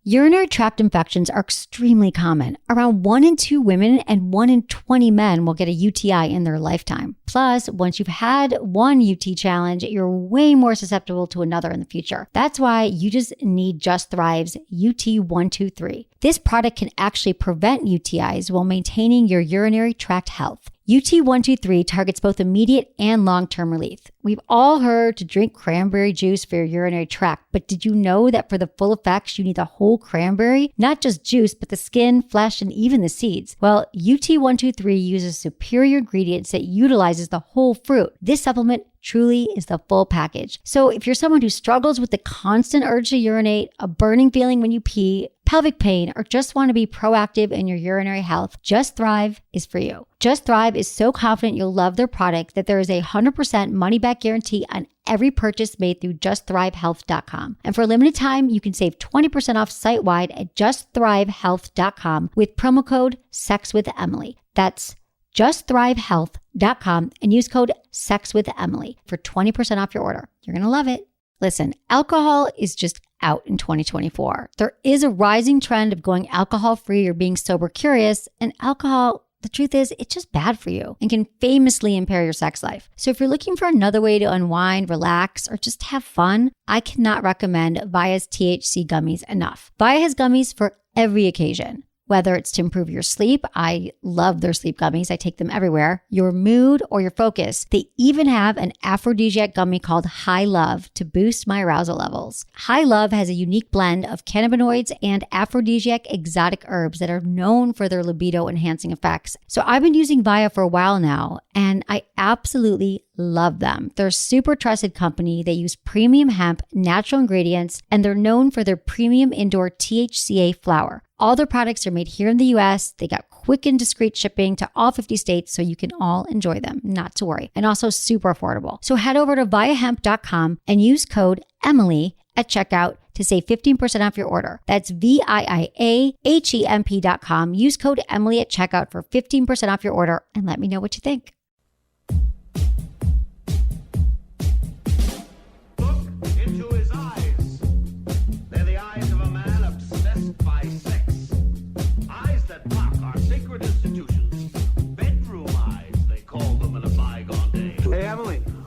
Urinary tract infections are extremely common. Around 1 in 2 women and 1 in 20 men will get a UTI in their lifetime. Plus, once you've had one UT challenge, you're way more susceptible to another in the future. That's why you just need Just Thrive's UT123. This product can actually prevent UTIs while maintaining your urinary tract health. UT123 targets both immediate and long-term relief. We've all heard to drink cranberry juice for your urinary tract, but did you know that for the full effects, you need the whole cranberry? Not just juice, but the skin, flesh, and even the seeds. Well, UT123 uses superior ingredients that utilizes the whole fruit. This supplement truly is the full package. So if you're someone who struggles with the constant urge to urinate, a burning feeling when you pee, pelvic pain, or just want to be proactive in your urinary health, Just Thrive is for you. Just Thrive is so confident you'll love their product that there is a 100% money-back guarantee on every purchase made through justthrivehealth.com. And for a limited time, you can save 20% off site-wide at justthrivehealth.com with promo code SEXWithEmily. That's justthrivehealth.com and use code SEXWithEmily for 20% off your order. You're going to love it. Listen, alcohol is just out in 2024. There is a rising trend of going alcohol-free or being sober curious, and alcohol, the truth is, it's just bad for you and can famously impair your sex life. So if you're looking for another way to unwind, relax, or just have fun, I cannot recommend Via's THC gummies enough. Via has gummies for every occasion. Whether it's to improve your sleep, I love their sleep gummies. I take them everywhere. Your mood or your focus. They even have an aphrodisiac gummy called High Love to boost my arousal levels. High Love has a unique blend of cannabinoids and aphrodisiac exotic herbs that are known for their libido enhancing effects. So I've been using Via for a while now, and I absolutely love them. They're a super trusted company. They use premium hemp, natural ingredients, and they're known for their premium indoor THCA flower. All their products are made here in the US. They got quick and discreet shipping to all 50 states, so you can all enjoy them, not to worry. And also super affordable. So head over to viahemp.com and use code Emily at checkout to save 15% off your order. That's VIIAHEMP.com. Use code Emily at checkout for 15% off your order and let me know what you think.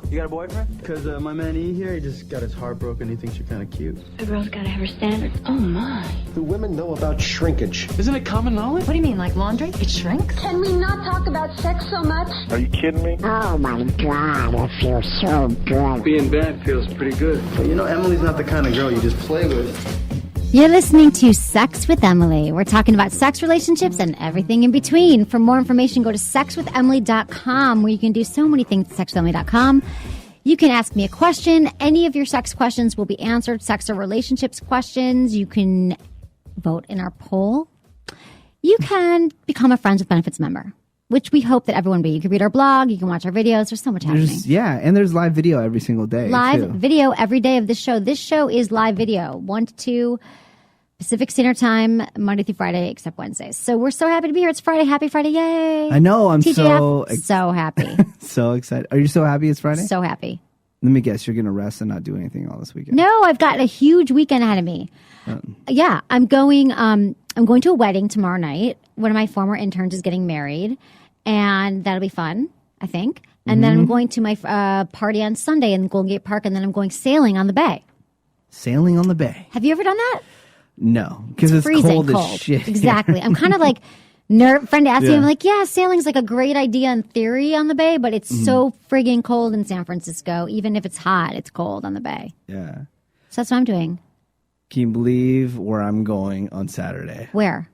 You got a boyfriend? Because my man E here, he just got his heart broken. He thinks you're kind of cute. A girl's got to have her standards. Oh, my. Do women know about shrinkage? Isn't it common knowledge? What do you mean, like laundry? It shrinks? Can we not talk about sex so much? Are you kidding me? Oh, my God, it feels so good. Being bad feels pretty good. But you know, Emily's not the kind of girl you just play with. You're listening to Sex with Emily. We're talking about sex, relationships, and everything in between. For more information, go to sexwithemily.com, where you can do so many things at sexwithemily.com. You can ask me a question. Any of your sex questions will be answered. Sex or relationships questions. You can vote in our poll. You can become a Friends with Benefits member, which we hope that everyone be. You can read our blog. You can watch our videos. There's so much happening. And there's live video every single day. Live video every day of this show. This show is live video, 1 to 2 Pacific Standard Time, Monday through Friday, except Wednesdays. So we're so happy to be here. It's Friday. Happy Friday. Yay. I know. I'm so happy. So excited. Are you so happy it's Friday? So happy. Let me guess. You're going to rest and not do anything all this weekend. No, I've got a huge weekend ahead of me. Yeah, I'm going to a wedding tomorrow night. One of my former interns is getting married, and that'll be fun, I think. And then I'm going to my party on Sunday in Golden Gate Park, and then I'm going sailing on the bay. Sailing on the bay. Have you ever done that? No, because it's freezing cold as shit. Exactly. I'm kind of like, friend asked me, I'm like, yeah, sailing's like a great idea in theory on the bay, but it's so friggin' cold in San Francisco. Even if it's hot, it's cold on the bay. Yeah. So that's what I'm doing. Can you believe where I'm going on Saturday? Where?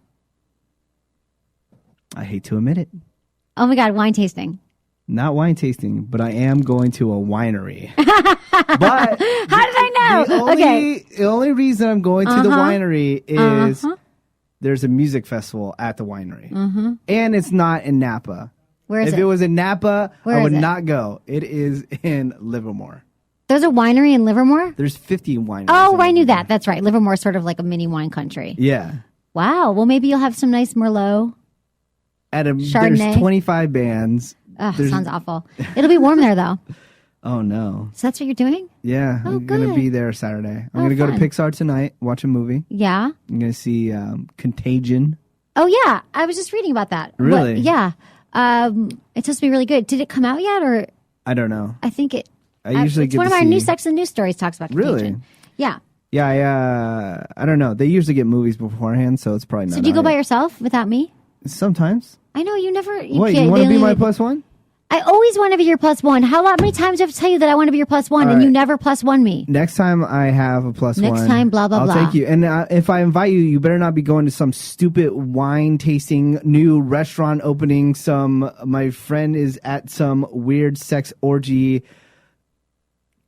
I hate to admit it. Oh my God, wine tasting. Not wine tasting, but I am going to a winery. But how did I know? The only reason I'm going to the winery is there's a music festival at the winery. And it's not in Napa. Where is it? If it was in Napa, Where I would is it? not go. It is in Livermore. There's a winery in Livermore? There's 50 wineries. Oh, I knew that. That's right. Livermore's sort of like a mini wine country. Yeah. Wow. Well, maybe you'll have some nice Merlot. There's Chardonnay. 25 bands. Ugh, sounds awful. It'll be warm there, though. Oh, no. So that's what you're doing? Yeah, Oh, I'm going to good. be there Saturday. I'm Oh, going to go to fun. Pixar tonight, watch a movie. Yeah. I'm going to see Contagion. Oh, yeah. I was just reading about that. Really? Yeah. It's supposed to be really good. Did it come out yet? Or I don't know. I think it. I usually it's get one to of our see... new Sex and the News stories talks about Contagion. Really? Yeah. Yeah, I don't know. They usually get movies beforehand, so it's probably not. So do you go out by yet. yourself without me? Sometimes. I know you never. What, can't- you want they to be only- my plus one? I always want to be your plus one. How many times do I have to tell you that I want to be your plus one, All and you right. never plus one me? Next time I have a plus one. Next time, blah, blah, I'll blah. take you. And if I invite you, you better not be going to some stupid wine tasting new restaurant opening. My friend is at some weird sex orgy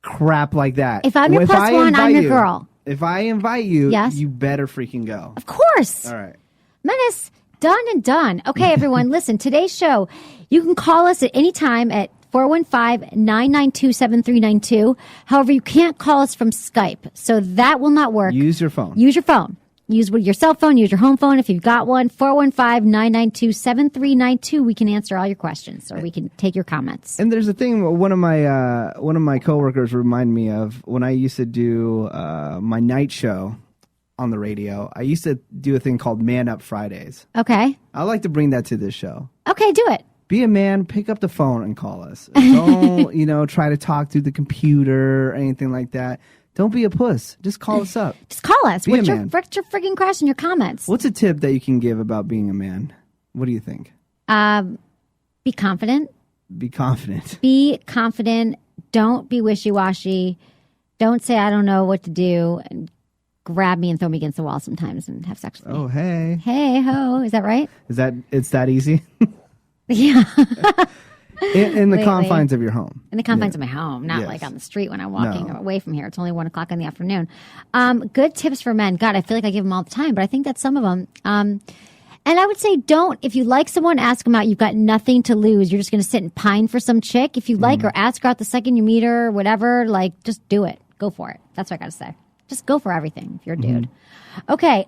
crap like that. If I'm your If plus I one, I'm invite your you- girl. If I invite you, Yes. you better freaking go. Of course. All right. Menace, done and done. Okay, everyone, listen, today's show, you can call us at any time at 415-992-7392. However, you can't call us from Skype, so that will not work. Use your phone. Use your phone. Use your cell phone, use your home phone if you've got one. 415-992-7392. We can answer all your questions, or we can take your comments. And there's a thing one of my coworkers remind me of when I used to do my night show on the radio. I used to do a thing called Man Up Fridays. Okay. I like to bring that to this show. Okay, do it. Be a man, pick up the phone and call us. Don't, try to talk through the computer or anything like that. Don't be a puss. Just call us up. Just call us. Be a What's your man. freaking question, your comments? What's a tip that you can give about being a man? What do you think? Be confident. Be confident. Be confident. Don't be wishy-washy. Don't say, I don't know what to do. And grab me and throw me against the wall sometimes and have sex with me. Oh, hey. Hey, ho. Is that right? It's that easy? Yeah. in the Lately. confines of your home. In the confines of my home, not Yes. like on the street when I'm walking No. away from here. It's only 1:00 in the afternoon. Good tips for men. God, I feel like I give them all the time, but I think that's some of them. And I would say if you like someone, ask them out. You've got nothing to lose. You're just going to sit and pine for some chick. If you like her, ask her out the second you meet her, whatever. Like, just do it. Go for it. That's what I got to say. Just go for everything if you're a dude. Okay.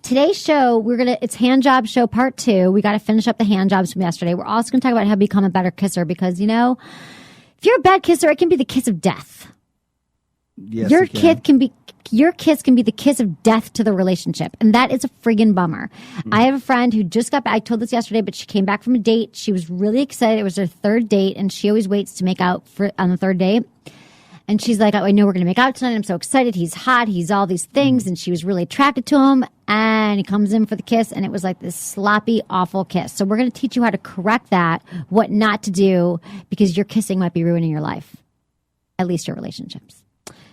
Today's show, it's hand job show part 2. We got to finish up the hand jobs from yesterday. We're also going to talk about how to become a better kisser because, if you're a bad kisser, it can be the kiss of death. Yes, Your it can. kiss can be the kiss of death to the relationship. And that is a friggin' bummer. I have a friend who just got back. I told this yesterday, but she came back from a date. She was really excited. It was her third date, and she always waits to make out on the third date. And she's like, I know we're going to make out tonight. I'm so excited. He's hot. He's all these things. And she was really attracted to him. And he comes in for the kiss. And it was like this sloppy, awful kiss. So we're going to teach you how to correct that, what not to do, because your kissing might be ruining your life, at least your relationships.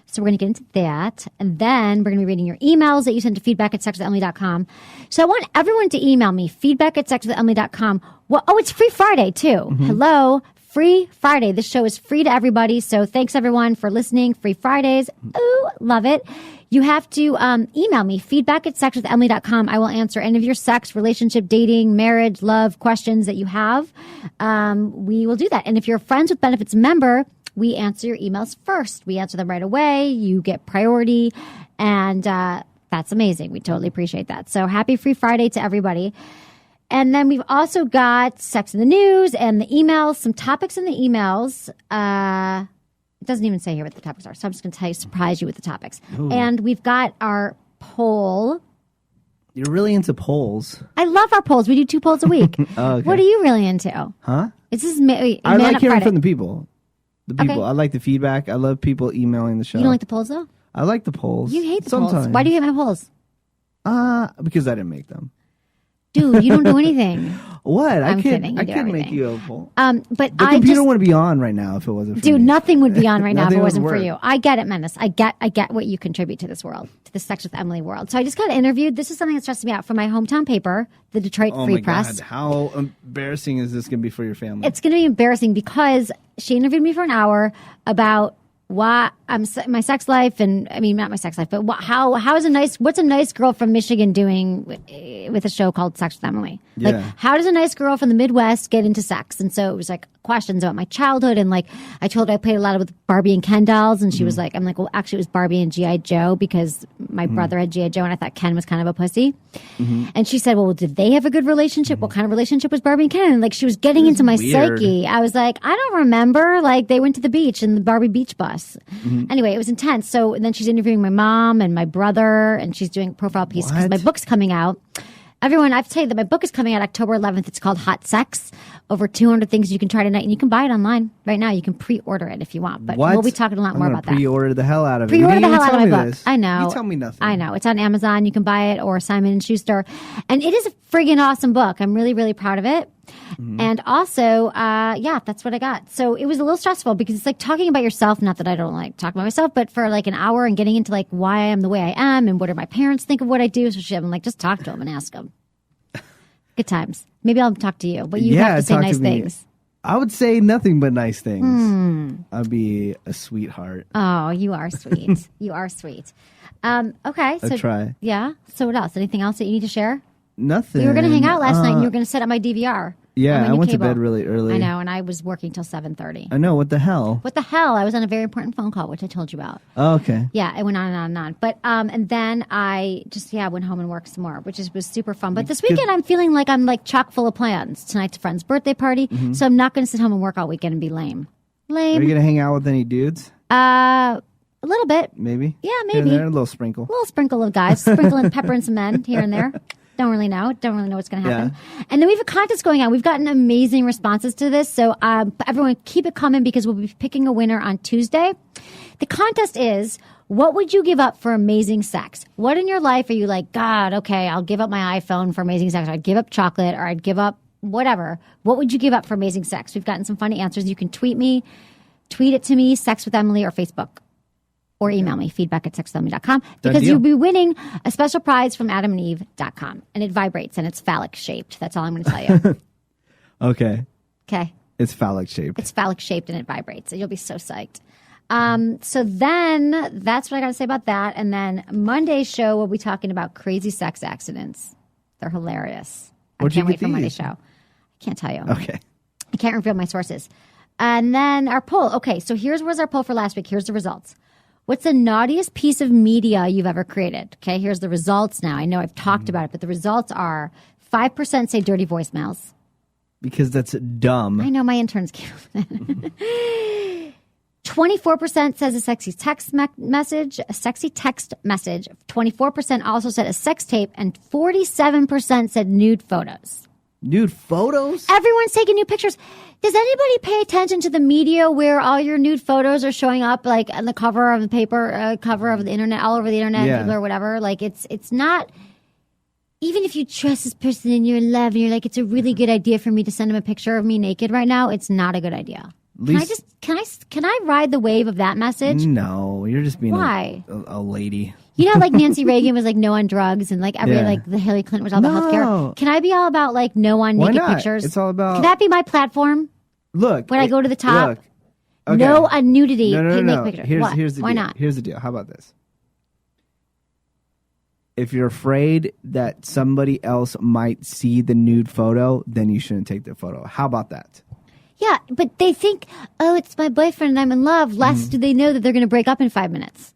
So we're going to get into that. And then we're going to be reading your emails that you send to feedback@sexwithemily.com. So I want everyone to email me, feedback@sexwithemily.com. Well, it's Free Friday, too. Hello. Free Friday. This show is free to everybody. So thanks, everyone, for listening. Free Fridays. Ooh, love it. You have to email me, feedback@sexwithemily.com. I will answer any of your sex, relationship, dating, marriage, love questions that you have. We will do that. And if you're a Friends with Benefits member, we answer your emails first. We answer them right away. You get priority. And that's amazing. We totally appreciate that. So happy Free Friday to everybody. And then we've also got sex in the news and the emails, some topics in the emails. It doesn't even say here what the topics are. So I'm just going to surprise you with the topics. Ooh. And we've got our poll. You're really into polls. I love our polls. We do 2 polls a week. Oh, okay. What are you really into? Huh? This is I Man like Up hearing Friday. from the people. Okay. I like the feedback. I love people emailing the show. You don't like the polls, though? I like the polls. You hate the Sometimes. polls. Why do you hate my polls? Because I didn't make them. Dude, you don't do anything. What? I'm I kidding. You could do make everything. you a poll. But The I computer just... wouldn't be on right now if it wasn't for Dude, me. nothing would be on right now if it Nothing would wasn't for work. you. I get it, Menace. I get what you contribute to this world, to the Sex with Emily world. So I just got interviewed. This is something that stresses me out from my hometown paper, the Detroit Oh Free my Press. God. How embarrassing is this going to be for your family? It's going to be embarrassing because she interviewed me for an hour about why my sex life, and I mean not my sex life, but what's a nice girl from Michigan doing with a show called Sex with Emily? Yeah. Like, how does a nice girl from the Midwest get into sex? And so it was like questions about my childhood, and like I told her I played a lot with Barbie and Ken dolls, and she was like, I'm like, well, actually it was Barbie and G.I. Joe because my brother had G.I. Joe, and I thought Ken was kind of a pussy. And she said, well, did they have a good relationship? What kind of relationship was Barbie and Ken? And like she was getting into my weird. psyche. I was like, I don't remember. Like they went to the beach in the Barbie beach bus. Anyway, it was intense. So and then she's interviewing my mom and my brother, and she's doing a profile piece because my book's coming out. Everyone, I have to tell you that my book is coming out October 11th. It's called Hot Sex. Over 200 things you can try tonight, and you can buy it online right now. You can pre-order it if you want, but we'll be talking a lot more about that. Pre-order the hell out of it. Pre-order the hell out of my book. This. I know. You tell me nothing. I know. It's on Amazon. You can buy it or Simon & Schuster. And it is a friggin' awesome book. I'm really, really proud of it. And also, that's what I got. So it was a little stressful because it's like talking about yourself. Not that I don't like talking about myself, but for like an hour and getting into like why I am the way I am and what do my parents think of what I do. So I'm like, just talk to them and ask them. Good times. Maybe I'll talk to you, but you have to say nice things. I would say nothing but nice things. I'd be a sweetheart. Oh, you are sweet. You are sweet. Okay. So, I'll try. Yeah. So what else? Anything else that you need to share? Nothing. We were going to hang out last night and you were going to set up my DVR. Yeah, I went to bed really early. I know, and I was working till 7:30. I know, what the hell? What the hell? I was on a very important phone call, which I told you about. Oh, okay. Yeah, it went on and on and on. But and then I just went home and worked some more, which was super fun. But this weekend I'm feeling like I'm like chock full of plans. Tonight's a friend's birthday party, so I'm not going to sit home and work all weekend and be lame. Are you going to hang out with any dudes? A little bit. Maybe. Yeah, Here maybe. and there, a little sprinkle. A little sprinkle of guys, sprinkling pepper and some men here and there. Don't really know. Don't really know what's going to happen. Yeah. And then we have a contest going on. We've gotten amazing responses to this. So everyone keep it coming because we'll be picking a winner on Tuesday. The contest is, what would you give up for amazing sex? What in your life are you like, God, okay, I'll give up my iPhone for amazing sex. Or I'd give up chocolate or I'd give up whatever. What would you give up for amazing sex? We've gotten some funny answers. You can tweet it to me, Sex with Emily, or Facebook. Or email me, feedback@sexwithemily.com, because you'll be winning a special prize from adamandeve.com. And it vibrates and it's phallic shaped. That's all I'm going to tell you. Okay. Okay. It's phallic shaped. It's phallic shaped and it vibrates. And you'll be so psyched. So then that's what I got to say about that. And then Monday's show, we'll be talking about crazy sex accidents. They're hilarious. Where'd I can't you wait get for Monday's these? show. I can't tell you. Okay. I can't reveal my sources. And then our poll. Okay, so here's our poll for last week. Here's the results. What's the naughtiest piece of media you've ever created? Okay, here's the results now. I know I've talked about it, but the results are 5% say dirty voicemails. Because that's dumb. I know, my interns came up with that. 24% says a sexy text message. 24% also said a sex tape, and 47% said nude photos. Nude photos? Everyone's taking nude pictures. Does anybody pay attention to the media where all your nude photos are showing up, like on the cover of the paper, cover of the internet, all over the internet, or whatever? Like it's not. Even if you trust this person and you're in love and you're like, it's a really good idea for me to send him a picture of me naked right now, it's not a good idea. Can I ride the wave of that message? No, you're just being Why? a lady. You know, like Nancy Reagan was like no on drugs, and like the Hillary Clinton was all about healthcare. Can I be all about like no on naked pictures? It's all about. Can that be my platform? Look, when I go to the top, look, okay. no on nudity. No. Pictures. Here's the Why deal. not? Here's the deal. How about this? If you're afraid that somebody else might see the nude photo, then you shouldn't take the photo. How about that? Yeah, but they think, oh, it's my boyfriend and I'm in love. Less do they know that they're going to break up in 5 minutes.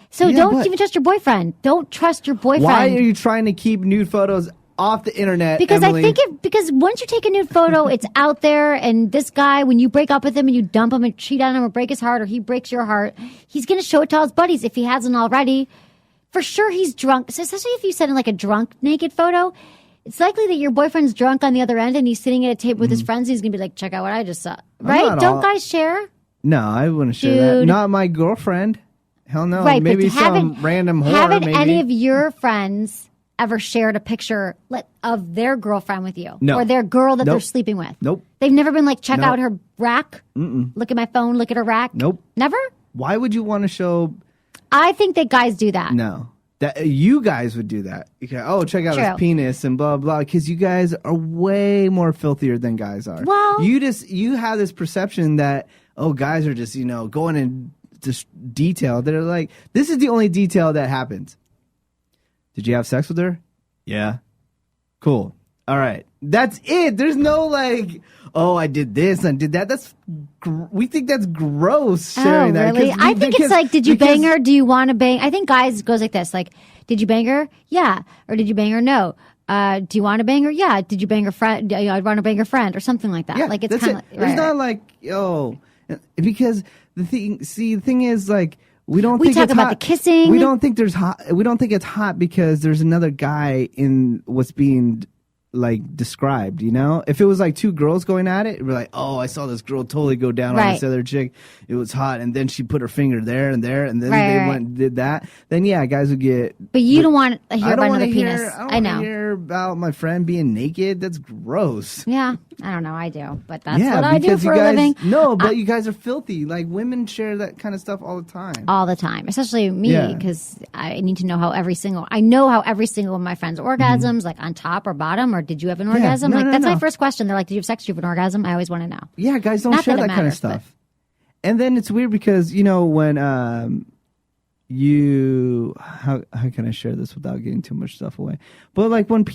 So don't even trust your boyfriend. Don't trust your boyfriend. Why are you trying to keep nude photos off the internet, because Emily? I think because once you take a nude photo, it's out there, and this guy, when you break up with him and you dump him and cheat on him or break his heart or he breaks your heart, he's going to show it to all his buddies if he hasn't already. For sure he's drunk. So especially if you send in like a drunk naked photo, it's likely that your boyfriend's drunk on the other end and he's sitting at a table with his friends and he's going to be like, check out what I just saw. Right? Don't guys share? No, I wouldn't share that. Not my girlfriend. Hell no. Right, maybe but some random whore. Haven't maybe. any of your friends ever shared a picture of their girlfriend with you? No. Or their girl that they're sleeping with? Nope. They've never been like, check out her rack? Look at my phone, look at her rack? Nope. Never? Why would you want to show... I think that guys do that. No. That you guys would do that. You go, check out his penis and blah blah. Because you guys are way more filthier than guys are. Well, you have this perception that oh, guys are just, going in just detail. They're like, this is the only detail that happens. Did you have sex with her? Yeah. Cool. All right. That's it. There's no like, oh, I did this and did that. We think that's gross sharing that. Really? I think it's like, did you bang her? Do you want to bang? I think guys goes like this. Like, did you bang her? Yeah. Or did you bang her? No. Do you want to bang her? Yeah. Did you bang her friend? I'd want to bang her friend or something like that. Yeah, like it's kind of it's not like, because the thing is like, we think talk it's about hot. the kissing. We don't think it's hot because there's another guy in what's being like described, if it was like two girls going at it, we're like, oh, I saw this girl totally go down on this other chick, it was hot, and then she put her finger there and there, and then they went and did that, then yeah, guys would get. But you don't want to hear about another penis. I don't want to hear about my friend being naked. That's gross. Yeah, I don't know. I do, but that's what I do for a living. No, but you guys are filthy. Like, women share that kind of stuff all the time. All the time, especially me, because I need to know how every single one of my friends orgasms, like on top or bottom, or did you have an orgasm? That's my first question. They're like, did you have sex? Did you have an orgasm? I always want to know. Yeah, guys don't share that kind of stuff. And then it's weird because, when how can I share this without getting too much stuff away? But like when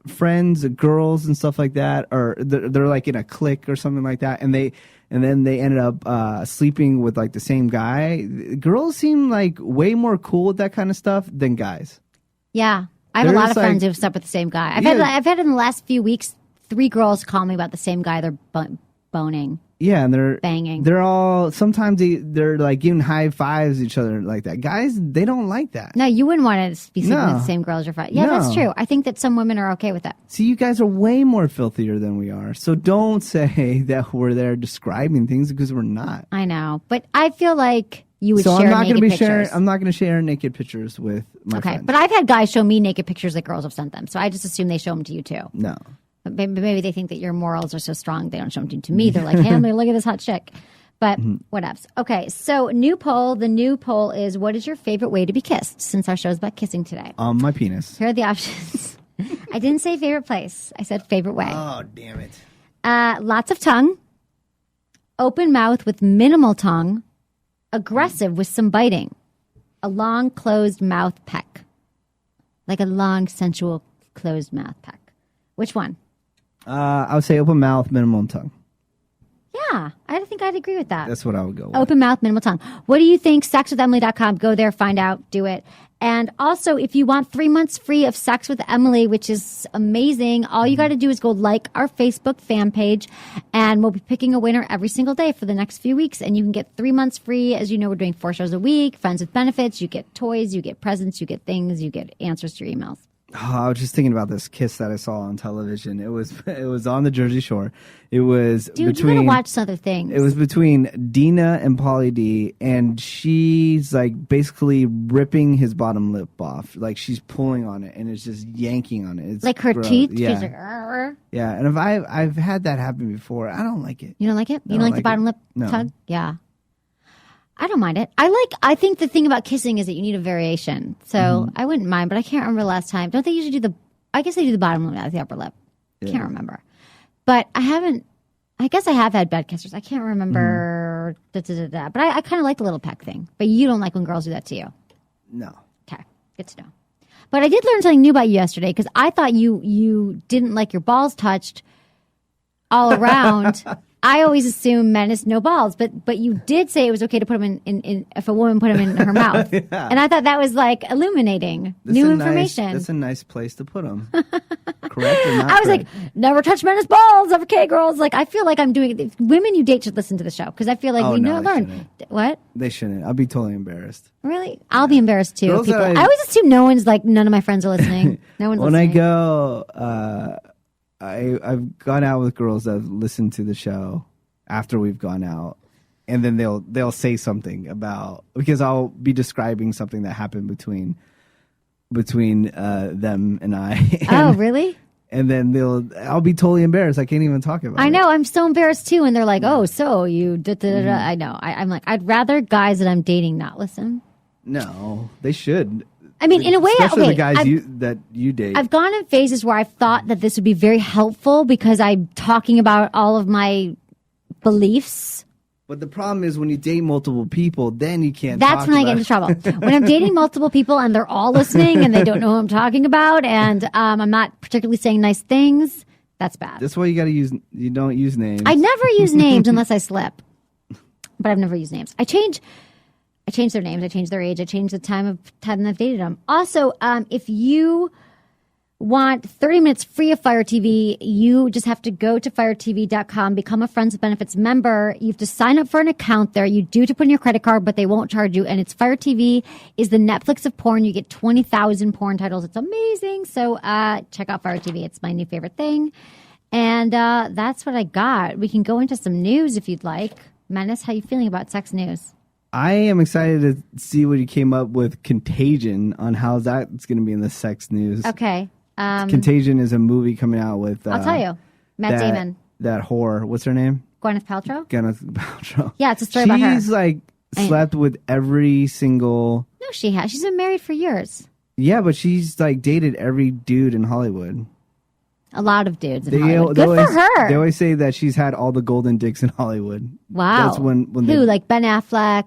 friends, girls and stuff like that, or they're like in a clique or something like that, and then they ended up sleeping with like the same guy, girls seem like way more cool with that kind of stuff than guys. Yeah. I have a lot of friends who've slept with the same guy. I've had in the last few weeks 3 girls call me about the same guy they're boning. Yeah, and they're banging. They're all sometimes they're like giving high fives to each other like that. Guys, they don't like that. No, you wouldn't want to be sleeping with the same girl as your friend. Yeah, that's true. I think that some women are okay with that. See, you guys are way more filthier than we are. So don't say that we're there describing things because we're not. I know, but I feel like you would so share I'm not naked pictures. I'm not going to share naked pictures with my friends. But I've had guys show me naked pictures that girls have sent them. So I just assume they show them to you too. No. But maybe they think that your morals are so strong they don't show them to me. They're like, hey, look at this hot chick. But what else? Okay, so new poll. The new poll is, what is your favorite way to be kissed? Since our show's about kissing today. My penis. Here are the options. I didn't say favorite place. I said favorite way. Oh, damn it. Lots of tongue. Open mouth with minimal tongue. Aggressive with some biting. A long closed mouth peck. Like a long sensual closed mouth peck. Which one? I would say open mouth, minimal tongue. Yeah, I think I'd agree with that. That's what I would go with. Open mouth, minimal tongue. What do you think? Sexwithemily.com. Go there, find out, do it. And also, if you want 3 months free of Sex with Emily, which is amazing, all you got to do is go like our Facebook fan page, and we'll be picking a winner every single day for the next few weeks. And you can get 3 months free. As you know, we're doing 4 shows a week, friends with benefits. You get toys, you get presents, you get things, you get answers to your emails. Oh, I was just thinking about this kiss that I saw on television. It was on the Jersey Shore. It was you gotta watch other things. It was between Dina and Pauly D, and she's like basically ripping his bottom lip off. Like she's pulling on it and it's just yanking on it. It's like her gross. teeth. Yeah. She's like, arr. Yeah. And if I've had that happen before, I don't like it. You don't like it? You don't like the bottom lip No. tug? Yeah. I don't mind it. I think the thing about kissing is that you need a variation. So I wouldn't mind, but I can't remember the last time. Don't they usually do I guess they do the bottom lip, not the upper lip. Yeah. Can't remember. But I guess I have had bad kissers. I can't remember. But I kind of like the little peck thing. But you don't like when girls do that to you. No. Okay. Good to know. But I did learn something new about you yesterday because I thought you didn't like your balls touched all around. I always assume men is no balls, but you did say it was okay to put them in if a woman put them in her mouth, and I thought that was like illuminating new information. That's a nice place to put them. Correct or not? I was like, never touch men as balls, okay, girls. Like I feel like I'm doing it. Women you date should listen to the show because I feel like we never learn. What? They shouldn't. I'll be totally embarrassed. Really? I'll be embarrassed too. Girls I always assume none of my friends are listening. No one's when listening. I go. I've gone out with girls that have listened to the show after we've gone out, and then they'll say something about, because I'll be describing something that happened between them and I. Oh, really? And then I'll be totally embarrassed. I can't even talk about it. I know. I'm so embarrassed too. And they're like, oh, so you I know. I'm like, I'd rather guys that I'm dating not listen. No, they should. I mean, in a way, especially the guys I've, that you date. I've gone in phases where I've thought that this would be very helpful because I'm talking about all of my beliefs. But the problem is when you date multiple people, then you can't. That's when I get into trouble. When I'm dating multiple people and they're all listening and they don't know who I'm talking about, and I'm not particularly saying nice things, that's bad. That's why you don't use names. I never use names unless I slip. But I've never used names. I change their names. I change their age. I change the time I've dated them. Also, if you want 30 minutes free of Fire TV, you just have to go to firetv.com, become a Friends with Benefits member. You have to sign up for an account there. You do to put in your credit card, but they won't charge you. And it's Fire TV is the Netflix of porn. You get 20,000 porn titles. It's amazing. So check out Fire TV. It's my new favorite thing. And that's what I got. We can go into some news if you'd like. Menace, how you feeling about sex news? I am excited to see what you came up with Contagion on how that's going to be in the sex news. Okay. Contagion is a movie coming out with... I'll tell you. Matt Damon. That whore. What's her name? Gwyneth Paltrow? Gwyneth Paltrow. Yeah, it's a story about her. She's like slept with every single... No, she has. She's been married for years. Yeah, but she's like dated every dude in Hollywood. A lot of dudes in Hollywood. Good for her. They always say that she's had all the golden dicks in Hollywood. Wow. That's when Who? Like Ben Affleck?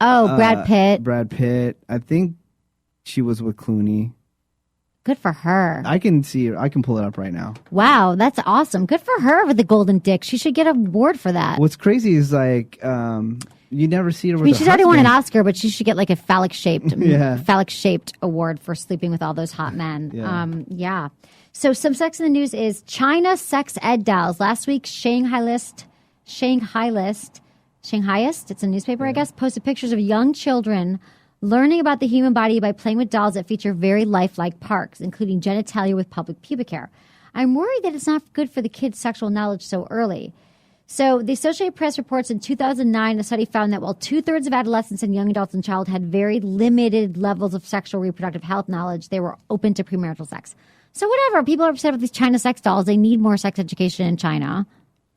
Oh, Brad Pitt. Brad Pitt. I think she was with Clooney. Good for her. I can see her. I can pull it up right now. Wow, that's awesome. Good for her with the golden dick. She should get an award for that. What's crazy is like you never see her with she's already won an Oscar, but she should get like a phallic shaped award for sleeping with all those hot men. Yeah. So some sex in the news is China sex ed dolls. Last week, Shanghaiist, it's a newspaper, I guess, posted pictures of young children learning about the human body by playing with dolls that feature very lifelike parts, including genitalia with public pubic hair. I'm worried that it's not good for the kids' sexual knowledge so early. So the Associated Press reports in 2009, a study found that while 2/3 of adolescents and young adults in childhood had very limited levels of sexual reproductive health knowledge, they were open to premarital sex. So whatever, people are upset about these China sex dolls. They need more sex education in China,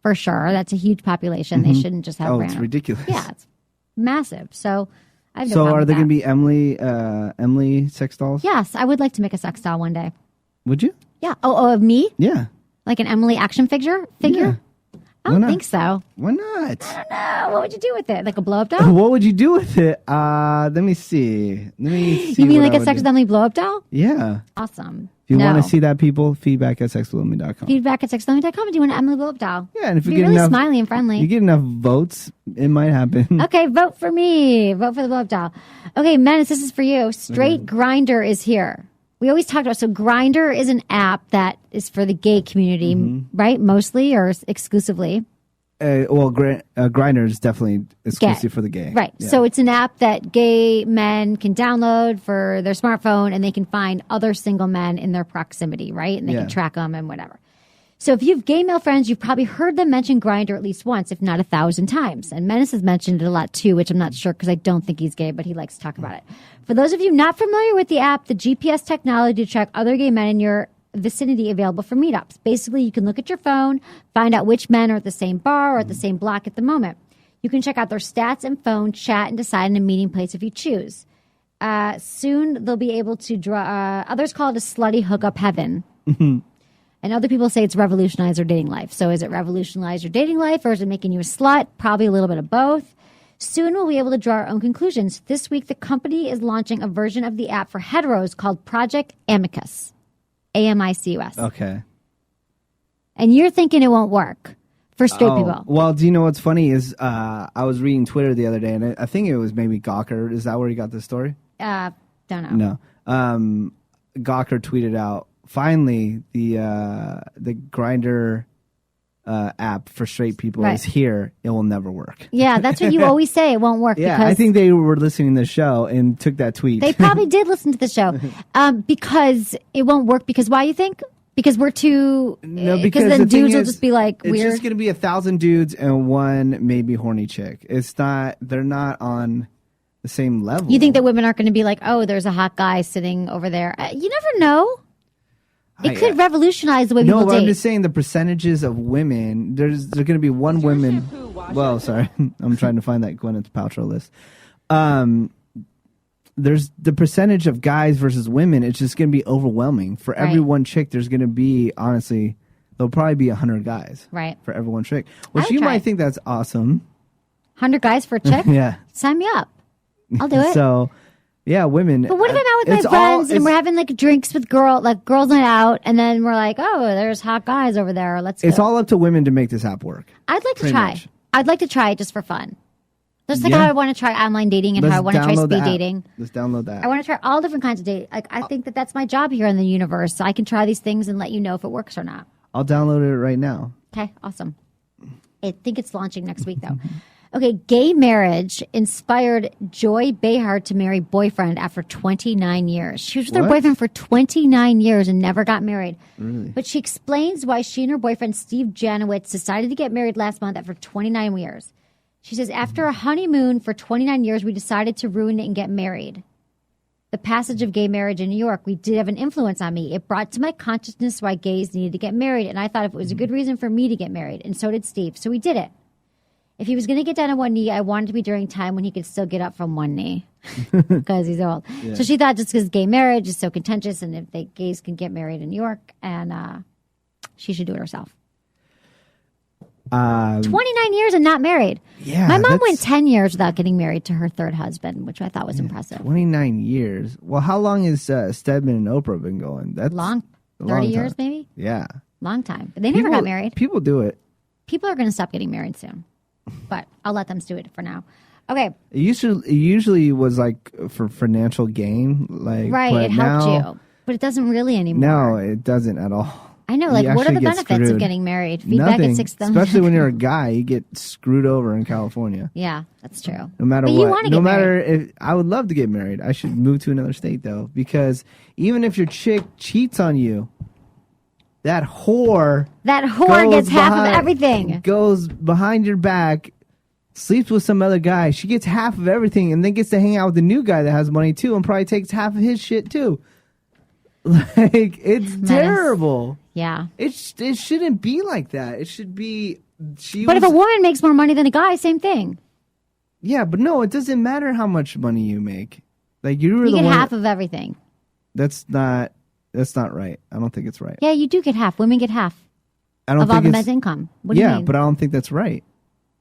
for sure. That's a huge population. They shouldn't just have it's ridiculous. Yeah, it's massive. So I have no So problem are with there going that. to be Emily sex dolls? Yes, I would like to make a sex doll one day. Would you? Yeah. Oh, of me? Yeah. Like an Emily action figure? Yeah. I don't think so. Why not? What would you do with it? Like a blow-up doll? What would you do with it? Let me see. You mean like a sex with Emily blow-up doll? Yeah. Awesome. If you want to see that, people, feedback@sexwithemily.com. Feedback@sexwithemily.com. Do you want an Emily blow-up doll? Yeah, and if you Be get really enough, smiley and friendly. you get enough votes, it might happen. Okay, vote for me. Vote for the blow-up doll. Okay, Menace, this is for you. Straight Grinder is here. We always talked about, so Grinder is an app that is for the gay community, right? Mostly or exclusively? Grindr is definitely exclusive for the gay. Right. Yeah. So it's an app that gay men can download for their smartphone and they can find other single men in their proximity, right? And they can track them and whatever. So if you have gay male friends, you've probably heard them mention Grindr at least once, if not 1,000 times. And Menace has mentioned it a lot too, which I'm not sure because I don't think he's gay, but he likes to talk about it. For those of you not familiar with the app, the GPS technology to track other gay men in your vicinity available for meetups. Basically, you can look at your phone, find out which men are at the same bar or at the same block at the moment. You can check out their stats and phone, chat, and decide on a meeting place if you choose. Soon, they'll be able to draw... others call it a slutty hookup heaven. And other people say it's revolutionized their dating life. So is it revolutionized your dating life or is it making you a slut? Probably a little bit of both. Soon we'll be able to draw our own conclusions. This week, the company is launching a version of the app for heteros called Project Amicus. AMICUS. Okay. And you're thinking it won't work for straight people. Well, do you know what's funny is I was reading Twitter the other day, and I think it was maybe Gawker. Is that where you got this story? Don't know. No. Gawker tweeted out, finally, the Grindr app for straight people is here. It will never work. Yeah, that's what you always say. It won't work. Yeah, because I think they were listening to the show and took that tweet. they probably did listen to the show because it won't work. Because why you think? Because we're too. No, because then dudes will just be like it's weird. It's just going to be 1,000 dudes and one maybe horny chick. It's not. They're not on the same level. You think that women aren't going to be like, oh, there's a hot guy sitting over there? You never know. It could revolutionize the way people No, but date. I'm just saying the percentages of women. There's going to be one woman. Well, sorry, I'm trying to find that Gwyneth Paltrow list. There's the percentage of guys versus women. It's just going to be overwhelming. For every one chick, there's going to be honestly there'll probably be 100 guys. Right. For every one chick. I Which would you try might it. think that's awesome. 100 guys for a chick? Yeah. Sign me up. I'll do it. So, yeah, women. But what if I'm out with it's my friends and it's- we're having like drinks with girls night out, and then we're like, oh, there's hot guys over there. Let's go. It's all up to women to make this app work. I'd like to pretty try. much. I'd like to try it just for fun. Just like Yeah. how I want to try online dating and how I want to try download the speed app. dating. Let's download that. I want to try all different kinds of dating. Like, I think that that's my job here in the universe. So I can try these things and let you know if it works or not. I'll download it right now. Okay, awesome. I think it's launching next week, though. Okay, gay marriage inspired Joy Behar to marry boyfriend after 29 years. She was with her What? boyfriend for 29 years and never got married. Really? But she explains why she and her boyfriend, Steve Janowitz, decided to get married last month after 29 years. She says, after a honeymoon for 29 years, we decided to ruin it and get married. The passage of gay marriage in New York, we did have an influence on me. It brought to my consciousness why gays needed to get married. And I thought if it was a good reason for me to get married. And so did Steve. So we did it. If he was going to get down on one knee, I wanted to be during time when he could still get up from one knee because he's old. So she thought just because gay marriage is so contentious and if the gays can get married in New York, and she should do it herself. 29 years and not married. Yeah, My mom that's- went 10 years without getting married to her third husband, which I thought was impressive. 29 years. Well, how long has Stedman and Oprah been going? That's Long, a 30 long years time. maybe? Yeah. Long time. But they never got married. People do it. People are going to stop getting married soon. But I'll let them do it for now. Okay. It usually was like for financial gain. Like, Right. but It helped now, you. But it doesn't really anymore. No, it doesn't at all. I know. Like, You what are the actually get benefits of screwed. getting married? Feedback Nothing. at 6,000. Especially when you're a guy, you get screwed over in California. Yeah, that's true. No matter But what. you want to no get matter married. if I would love to get married. I should move to another state though, because even if your chick cheats on you, that whore That gets half of everything. Goes behind your back, sleeps with some other guy. She gets half of everything, and then gets to hang out with the new guy that has money too, and probably takes half of his shit too. Like, it's terrible. Yeah. It shouldn't be like that. It should be. But if a woman makes more money than a guy, same thing. Yeah, but no, it doesn't matter how much money you make. Like, you were You the get one. half of everything. That's not right. I don't think it's right. Yeah, you do get half. Women get half I don't of all think the it's men's income. What do you yeah, mean? but I don't think that's right.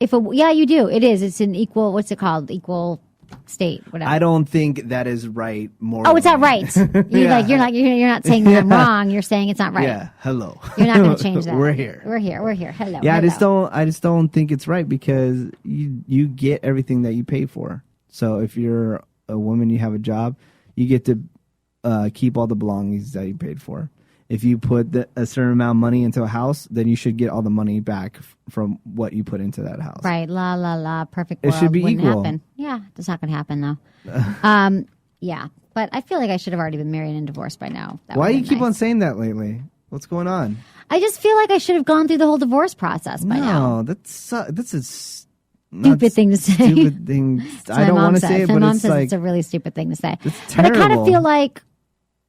Yeah, you do. It is. It's an equal. What's it called? Equal state. Whatever. I don't think that is right. Morally. Oh, it's not right. Yeah. You're not saying that I'm wrong. You're saying it's not right. Yeah. Hello. You're not going to change that. We're here. We're here. Hello. Yeah, hello. I just don't think it's right because you get everything that you pay for. So if you're a woman, you have a job, you get to keep all the belongings that you paid for. If you put a certain amount of money into a house, then you should get all the money back from what you put into that house. Right. La la la. Perfect It world. should be Wouldn't equal. happen. Yeah, it's not going to happen though. Yeah, but I feel like I should have already been married and divorced by now. That Why would've you been keep nice. on saying that lately? What's going on? I just feel like I should have gone through the whole divorce process by now. No, that's a Stupid thing to say. Stupid thing. That's I what don't my mom want to says. say it, My but mom it's says like it's a really stupid thing to say. it's But I kind of terrible. feel like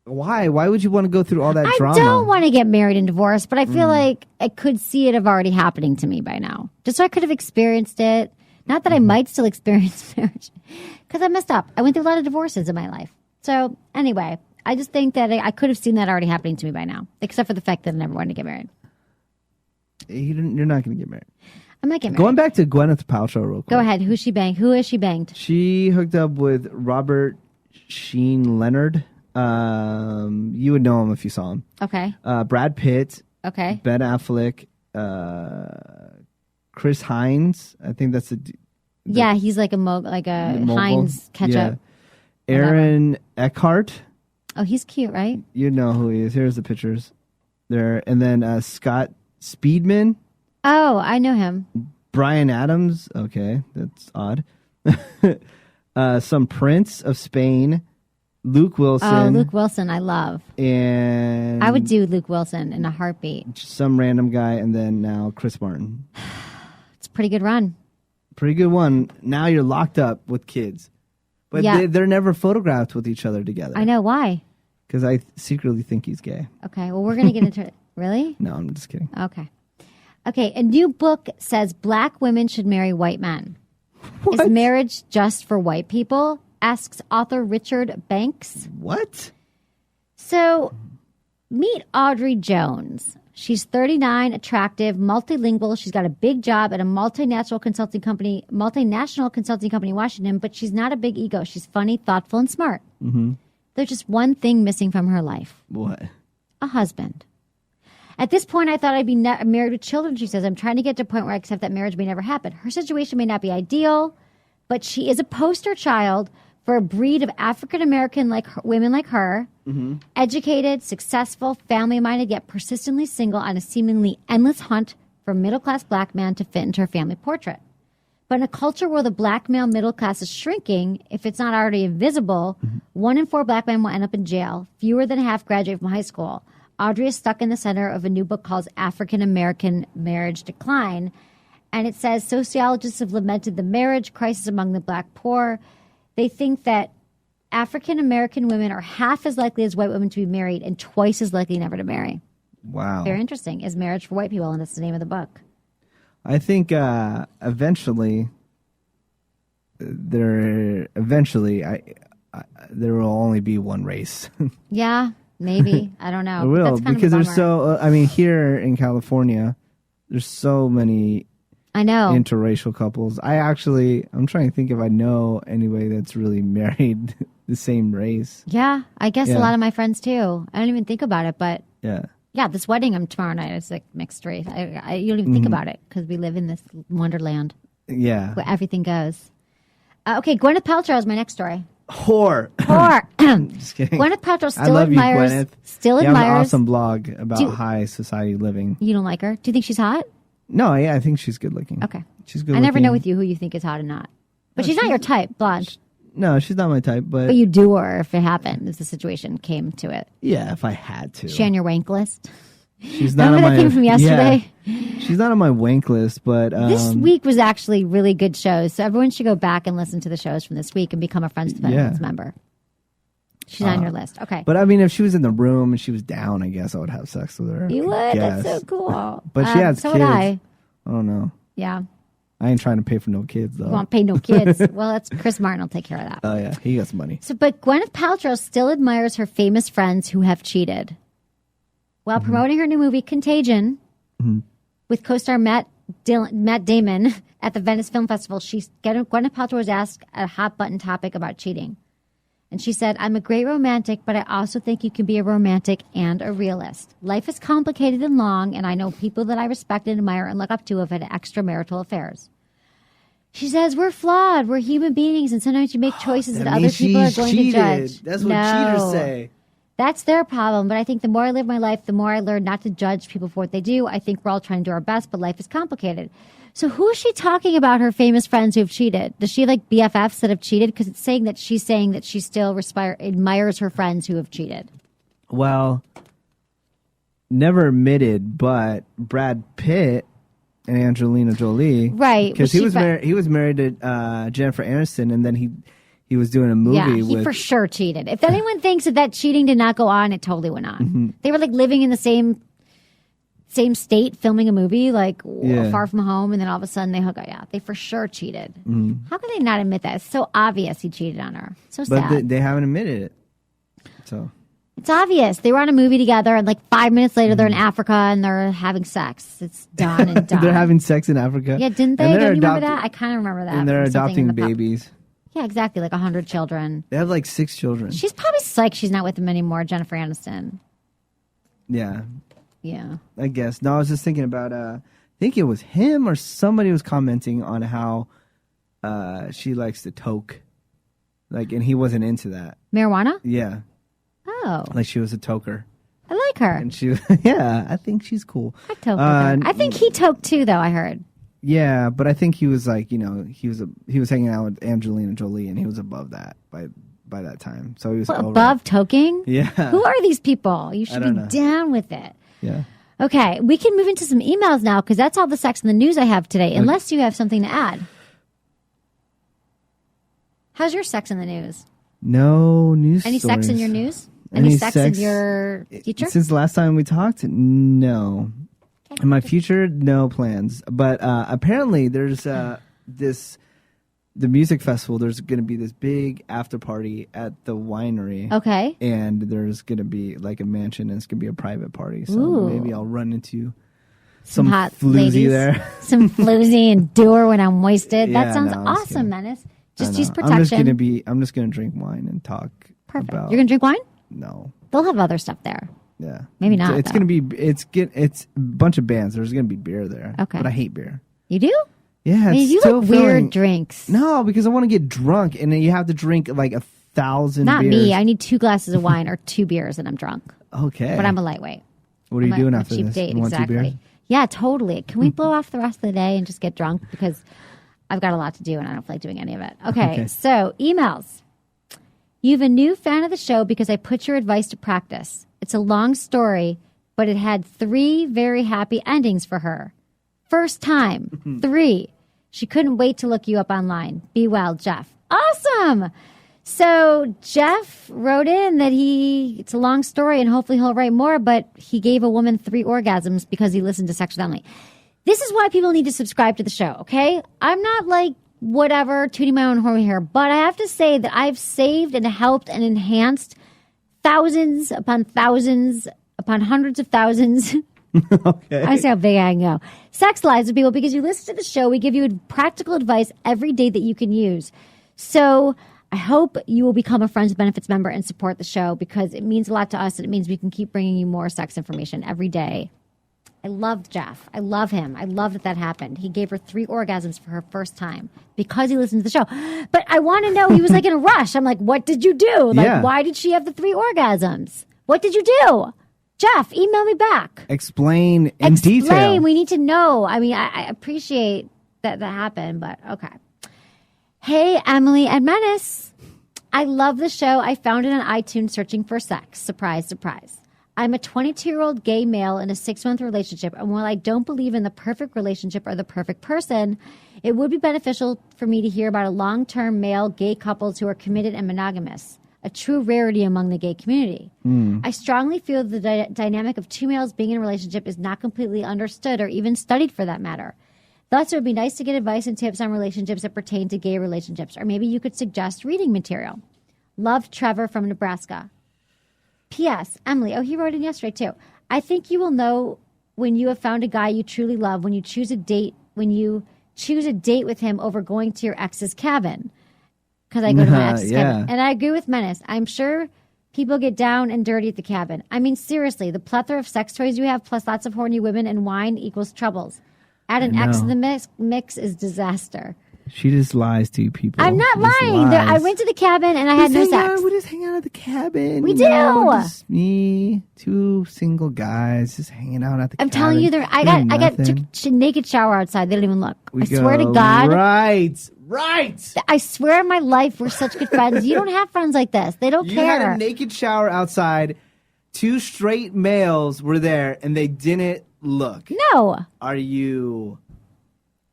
why? Why would you want to go through all that I drama? don't want to get married and divorced, but I feel like I could see it have already happening to me by now. Just so I could have experienced it. Not that I might still experience marriage, because I messed up. I went through a lot of divorces in my life. So anyway, I just think that I could have seen that already happening to me by now, except for the fact that I never wanted to get married. You're not going to get married. I might get married. Going back to Gwyneth Paltrow real quick. Go ahead. Who she banged? Who has she banged? She hooked up with Robert Sheen Leonard. You would know him if you saw him. Okay. Brad Pitt, Okay. Ben Affleck, Chris Hines. I think that's Yeah, he's like a mogul. Heinz ketchup. Yeah. Aaron Eckhart. Oh, he's cute, right? You know who he is. Here's the pictures. There, and then Scott Speedman, Oh, I know him. Brian Adams. Okay, that's odd. Some Prince of Spain, Luke Wilson. Oh, Luke Wilson, I love. And I would do Luke Wilson in a heartbeat. some random guy, and then now Chris Martin. It's a pretty good run. Pretty good one. Now you're locked up with kids, but Yeah. they're never photographed with each other together. I know why. Because I secretly think he's gay. Okay, well, we're going to get into it. Really? No, I'm just kidding. Okay. Okay, a new book says black women should marry white men. Is marriage just for white people? Asks author Richard Banks. What? So, meet Audrey Jones. She's 39, attractive, multilingual. She's got a big job at a multinational consulting company in Washington, but she's not a big ego. She's funny, thoughtful, and smart. Mm-hmm. There's just one thing missing from her life. What? A husband. At this point, I thought I'd be married with children, she says. I'm trying to get to a point where I accept that marriage may never happen. Her situation may not be ideal, but she is a poster child for a breed of African-American women like her, educated, successful, family-minded, yet persistently single on a seemingly endless hunt for a middle-class black man to fit into her family portrait. But in a culture where the black male middle class is shrinking, if it's not already invisible, 1 in 4 black men will end up in jail. Fewer than half graduate from high school. Audrey is stuck in the center of a new book called African-American Marriage Decline. And it says sociologists have lamented the marriage crisis among the black poor. They think that African-American women are half as likely as white women to be married and twice as likely never to marry. Wow. Very interesting. Is marriage for white people? And that's the name of the book. I think eventually there will only be one race. Yeah, maybe. I don't know. It will, that's kind because of a there's bummer. here in California, there's so many I know. interracial couples. I'm trying to think if I know anybody that's really married the same race. Yeah, I guess Yeah. a lot of my friends too. I don't even think about it, but Yeah. yeah, this wedding I'm tomorrow night is like mixed race. You don't even think about it because we live in this wonderland Yeah. where everything goes. Okay, Gwyneth Paltrow is my next story. Whore. Or Just kidding. Gwyneth Paltrow I still love admires. you, Gwyneth. Still You have an admires. awesome blog about Do- high society living. You don't like her? Do you think she's hot? No, yeah, I think she's good looking. Okay. She's good I never know looking. with you who you think is hot and not. But she's not your type, blonde. No, she's not my type, but But you do her if it happened, if the situation came to it. yeah, if I had to. She on your wank list? She's not Remember on that my thing from yesterday? Yeah, she's not on my wank list, but This week was actually really good shows. So everyone should go back and listen to the shows from this week and become a Friends with Benefits member. She's on your list. Okay. But I mean, if she was in the room and she was down, I guess I would have sex with her. You would? I That's guess. so cool. But she has so kids. would I. I don't know. Yeah. I ain't trying to pay for no kids though. You won't pay no kids. Well, that's Chris Martin will take care of that. Oh yeah, he got some money. So, but Gwyneth Paltrow still admires her famous friends who have cheated. While promoting her new movie, Contagion, with co-star Matt Damon at the Venice Film Festival, Gwyneth Paltrow was asked a hot-button topic about cheating. And she said, I'm a great romantic, but I also think you can be a romantic and a realist. Life is complicated and long, and I know people that I respect and admire and look up to have had extramarital affairs. She says, we're flawed. We're human beings, and sometimes you make choices that other people are going to judge. That's what cheaters say. That's their problem. But I think the more I live my life, the more I learn not to judge people for what they do. I think we're all trying to do our best, but life is complicated. So who is she talking about her famous friends who have cheated? Does she like BFFs that have cheated? Because it's saying that she still admires her friends who have cheated. Well, never admitted, but Brad Pitt and Angelina Jolie, Right. Because he was married to Jennifer Aniston, and then he was doing a movie Yeah, he with. for sure cheated. If anyone thinks that cheating did not go on, it totally went on. They were like living in the same state, filming a movie, like far from home, and then all of a sudden they hook up. Yeah, they for sure cheated. How can they not admit that? It's so obvious he cheated on her. So sad. But they haven't admitted it. So It's obvious. They were on a movie together, and like 5 minutes later, they're in Africa and they're having sex. It's done and done. they're having sex in Africa. Yeah, didn't they? And Don't they're you remember that? I kind of remember that. And they're from something in adopting the babies. Yeah, exactly. Like 100 children. They have like 6 children. She's probably psyched she's not with him anymore, Jennifer Aniston. Yeah, Yeah. I guess. No, I was just thinking about. I think it was him or somebody was commenting on how she likes to toke, like, and he wasn't into that. Marijuana? Yeah, Oh. like she was a toker, I like her. and she. Yeah, I think she's cool. I toke with her. I think he toked too, though, I heard. Yeah, but I think he was like, he was hanging out with Angelina Jolie, and he was above that by that time. So he was What, over above it. toking? Yeah. Who are these people? You should be don't know. down with it. Yeah. Okay, we can move into some emails now because that's all the sex in the news I have today, unless you have something to add. How's your sex in the news? No news. Any sex in stories. your news? Any sex in your future? Since the last time we talked, no. In my future, no plans. But apparently, there's this the music festival, there's going to be this big after party at the winery. Okay. And there's going to be like a mansion, and it's going to be a private party. So Ooh. maybe I'll run into some hot floozy ladies. there. Some floozy and doer when I'm wasted. Yeah, that sounds no, I'm just awesome, kidding. Menace. I Just know. use protection. I'm just going to drink wine and talk. Perfect. About, You're going to drink wine? No. They'll have other stuff there. Yeah. Maybe not, It's though. going to be, it's a bunch of bands. There's going to be beer there. Okay. But I hate beer. You do? Yeah. I mean, it's you so like filling. weird drinks. No, because I want to get drunk, and then you have to drink like 1,000 Not beers. me. I need 2 glasses of wine or 2 beers and I'm drunk. Okay. But I'm a lightweight. What are you I'm doing a after cheap this? date, You want 2 beers? exactly. Yeah, totally. Can we blow off the rest of the day and just get drunk? Because I've got a lot to do and I don't feel like doing any of it. Okay. So emails. You have a new fan of the show because I put your advice to practice. It's a long story, but it had 3 very happy endings for her. First time, 3. She couldn't wait to look you up online. Be well, Jeff. Awesome. So Jeff wrote in that it's a long story and hopefully he'll write more, but he gave a woman 3 orgasms because he listened to Sex with Emily. This is why people need to subscribe to the show, okay? I'm not like whatever, tooting my own horn here, but I have to say that I've saved and helped and enhanced thousands upon hundreds of thousands. Okay. I see how big I can go. Sex lives with people because you listen to the show. We give you practical advice every day that you can use. So I hope you will become a Friends with Benefits member and support the show because it means a lot to us and it means we can keep bringing you more sex information every day. I love Jeff. I love him. I love that happened. He gave her 3 orgasms for her first time because he listened to the show. But I want to know, he was like in a rush. I'm like, what did you do? Like, Yeah. why did she have the 3 orgasms? What did you do? Jeff, email me back. Explain in detail. We need to know. I mean, I appreciate that happened, but okay. Hey, Emily and Menace. I love the show. I found it on iTunes searching for sex. Surprise, surprise. I'm a 22-year-old gay male in a 6-month relationship, and while I don't believe in the perfect relationship or the perfect person, it would be beneficial for me to hear about a long-term male gay couples who are committed and monogamous, a true rarity among the gay community. I strongly feel the dynamic of 2 males being in a relationship is not completely understood or even studied for that matter. Thus, it would be nice to get advice and tips on relationships that pertain to gay relationships, or maybe you could suggest reading material. Love, Trevor from Nebraska. P.S. Emily, he wrote in yesterday too. I think you will know when you have found a guy you truly love when you choose a date with him over going to your ex's cabin. Because I go to my ex's cabin. And I agree with Menace. I'm sure people get down and dirty at the cabin. I mean, seriously, the plethora of sex toys you have plus lots of horny women and wine equals troubles. Add an ex in the mix is disaster. She just lies to you people. I'm not She just lying. lies. I went to the cabin and I had no sex. We just hang out at the cabin. We you do. know, just me, 2 single guys just hanging out at the I'm cabin. telling you, I took a naked shower outside. They don't even look. I swear to God. Right. I swear on my life, we're such good friends. You don't have friends like this. They don't You care. had a naked shower outside. 2 straight males were there, and they didn't look. No. Are you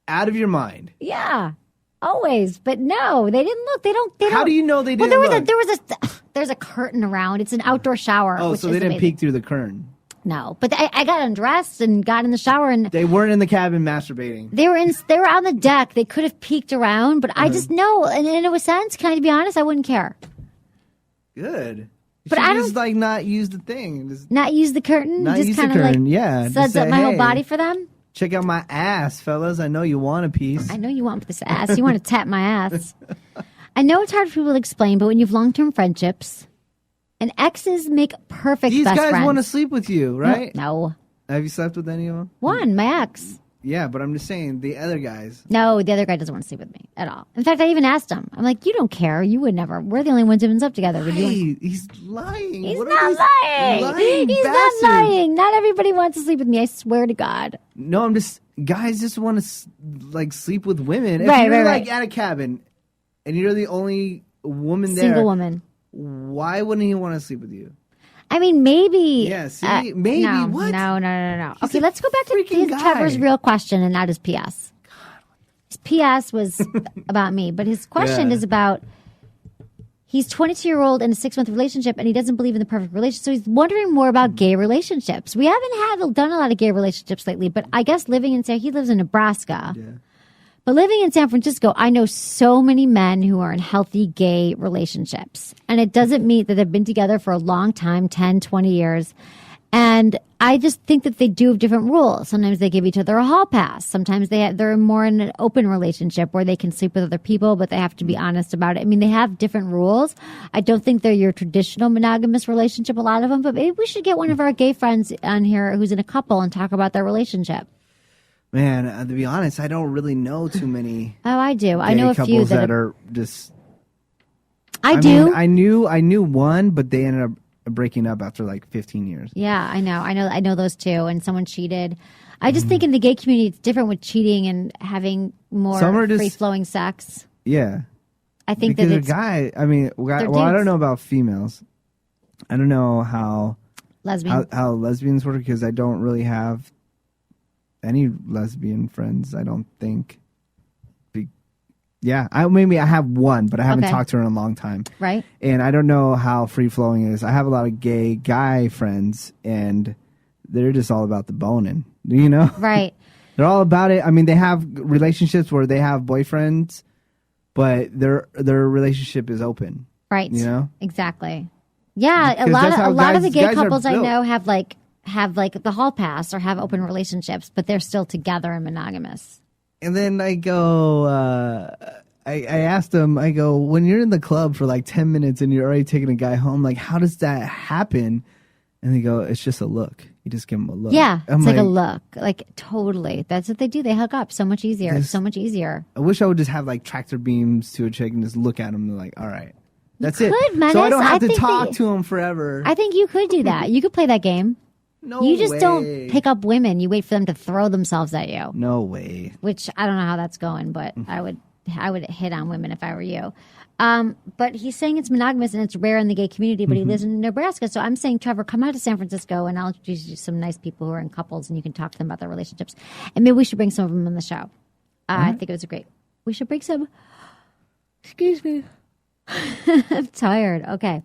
out of your mind? Yeah. Always. But no, they didn't look. They don't. How do you know they didn't Well, look? there's a curtain around. It's an outdoor shower. Oh, which so is they didn't amazing. peek through the curtain. No, but I got undressed and got in the shower and They weren't in the cabin masturbating. they were on the deck. They could have peeked around, but I just know. And in a sense, can I be honest? I wouldn't care. Good. You But should I just not use the thing. Just Not use the curtain. not just use the kind of curtain. like Yeah. just suds say, up my whole "Hey, body for them. Check out my ass, fellas. I know you want a piece. I know you want this ass. You want to tap my ass. I know it's hard for people to explain, but when you have long-term friendships, and exes make perfect These best guys friends. want to sleep with you, right? No. Have you slept with any of them? One, my ex. Yeah, but I'm just saying the other guys. No, the other guy doesn't want to sleep with me at all. In fact, I even asked him. I'm like, you don't care. You would never. We're the only ones who've been up together. Would you? Hey, he's lying. He's What not are these lying. He's bastards? not lying. Not everybody wants to sleep with me. I swear to God. No, I'm just guys just want to sleep with women. If Right, you're right, like right. at a cabin and you're the only woman there, Single woman. why wouldn't he want to sleep with you? I mean, maybe. Yeah, see? Maybe. No, What? No. He's Okay, a let's go back to freaking his guy. Trevor's real question, and not his PS. His PS was about me, but his question Yeah. is about he's 22-year-old in a 6-month relationship, and he doesn't believe in the perfect relationship, so he's wondering more about gay relationships. We haven't done a lot of gay relationships lately, but I guess he lives in Nebraska. Yeah. But living in San Francisco, I know so many men who are in healthy gay relationships. And it doesn't mean that they've been together for a long time, 10, 20 years. And I just think that they do have different rules. Sometimes they give each other a hall pass. Sometimes they're more in an open relationship where they can sleep with other people, but they have to be honest about it. I mean, they have different rules. I don't think they're your traditional monogamous relationship, a lot of them, but maybe we should get one of our gay friends on here who's in a couple and talk about their relationship. Man, to be honest, I don't really know too many. Oh, I do. I gay know a few couples that are are just. I do. mean, I knew one, but they ended up breaking up after like 15 years. Yeah, I know those two. And someone cheated. I just think in the gay community, it's different with cheating and having more free flowing sex. Yeah, I think because that it's a guy. I mean, well, I don't know about females. I don't know how lesbians work because I don't really have any lesbian friends. I don't think. Yeah, maybe I have one, but I haven't talked to her in a long time. Right. And I don't know how free flowing is. I have a lot of gay guy friends, and they're just all about the boning. You know. Right. They're all about it. I mean, they have relationships where they have boyfriends, but their relationship is open. Right. You know. Exactly. Yeah, Because a lot of the gay guys are couples I built. know have like the hall pass or have open relationships, but they're still together and monogamous. And then I go, I asked them, I go, when you're in the club for like 10 minutes and you're already taking a guy home, like, how does that happen? And they go, it's just a look. You just give them a look. Yeah, it's like a look. Like, totally. That's what they do. They hook up so much easier. It's so much easier. I wish I would just have like tractor beams to a chick and just look at them and like, all right, that's it. Menace. So I don't have to think talk to them forever. I think you could do that. You could play that game. No You just way. don't pick up women. You wait for them to throw themselves at you. No way. Which I don't know how that's going, but I would hit on women if I were you. But he's saying it's monogamous and it's rare in the gay community, but he lives in Nebraska. So I'm saying, Trevor, come out to San Francisco and I'll introduce you to some nice people who are in couples and you can talk to them about their relationships. And maybe we should bring some of them on the show. I think it was we should bring some. Excuse me. I'm tired. Okay.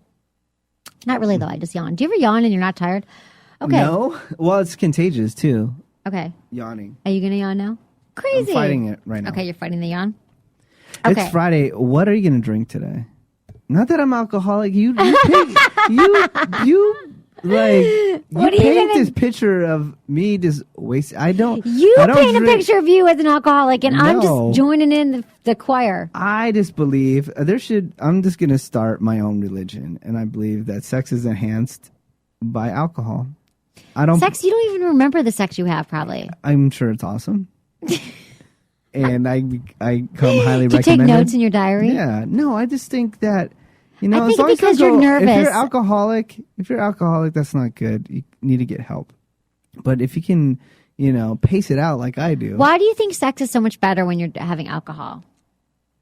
Not really, though. I just yawned. Do you ever yawn and you're not tired? Okay. No? Well, it's contagious too. Okay. Yawning. Are you going to yawn now? Crazy. I'm fighting it right now. Okay, you're fighting the yawn? Okay. It's Friday. What are you going to drink today? Not that I'm alcoholic. You paint this picture of me just wasting. I don't paint a picture of you as an alcoholic, and I'm just joining in the choir. I just believe I'm just going to start my own religion, and I believe that sex is enhanced by alcohol. Sex, you don't even remember the sex you have, probably. I'm sure it's awesome. And I come highly recommended. Do you take notes in your diary? Yeah. No, I just think that, you know, I think as long because as you you're nervous. If you're alcoholic, that's not good. You need to get help. But if you can, you know, pace it out like I do. Why do you think sex is so much better when you're having alcohol?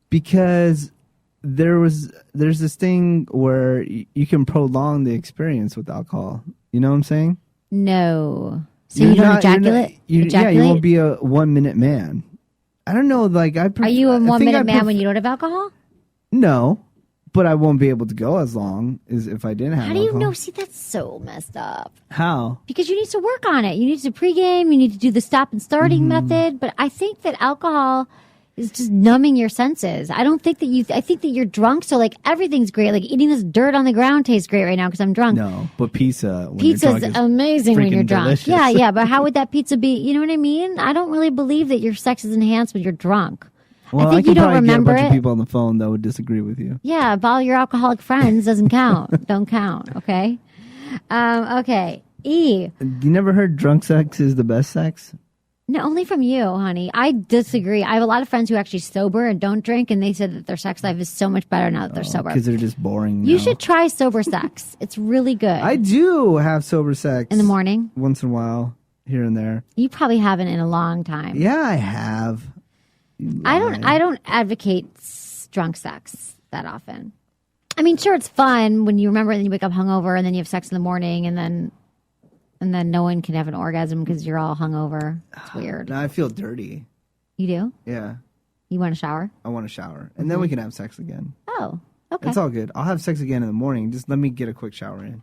Because there's this thing where you can prolong the experience with alcohol. You know what I'm saying? No. So you don't ejaculate? Yeah, you won't be a 1 minute man. I don't know. Like, are you a 1 minute man when you don't have alcohol? No, but I won't be able to go as long as if I didn't have alcohol. How do you know? See, that's so messed up. How? Because you need to work on it. You need to pregame. You need to do the stop and starting method. But I think that alcohol is just numbing your senses. I don't think that I think that you're drunk, so like everything's great. Like eating this dirt on the ground tastes great right now because I'm drunk. No, but pizza's amazing when you're drunk. Delicious. Yeah, but how would that pizza be? You know what I mean? I don't really believe that your sex is enhanced when you're drunk. Well, I think you don't remember get a bunch of people on the phone that would disagree with you. Yeah, but all your alcoholic friends doesn't count. Don't count, okay? Okay, E. You never heard drunk sex is the best sex? No, only from you, honey. I disagree. I have a lot of friends who are actually sober and don't drink, and they said that their sex life is so much better now that they're sober. Because they're just boring. You should try sober sex. It's really good. I do have sober sex. In the morning? Once in a while, here and there. You probably haven't in a long time. Yeah, I have. I don't advocate drunk sex that often. I mean, sure, it's fun when you remember and then you wake up hungover and then you have sex in the morning and then no one can have an orgasm because you're all hungover. It's weird. No, I feel dirty. You do? Yeah. You want to shower? I want to shower. And then we can have sex again. Oh, okay. It's all good. I'll have sex again in the morning. Just let me get a quick shower in.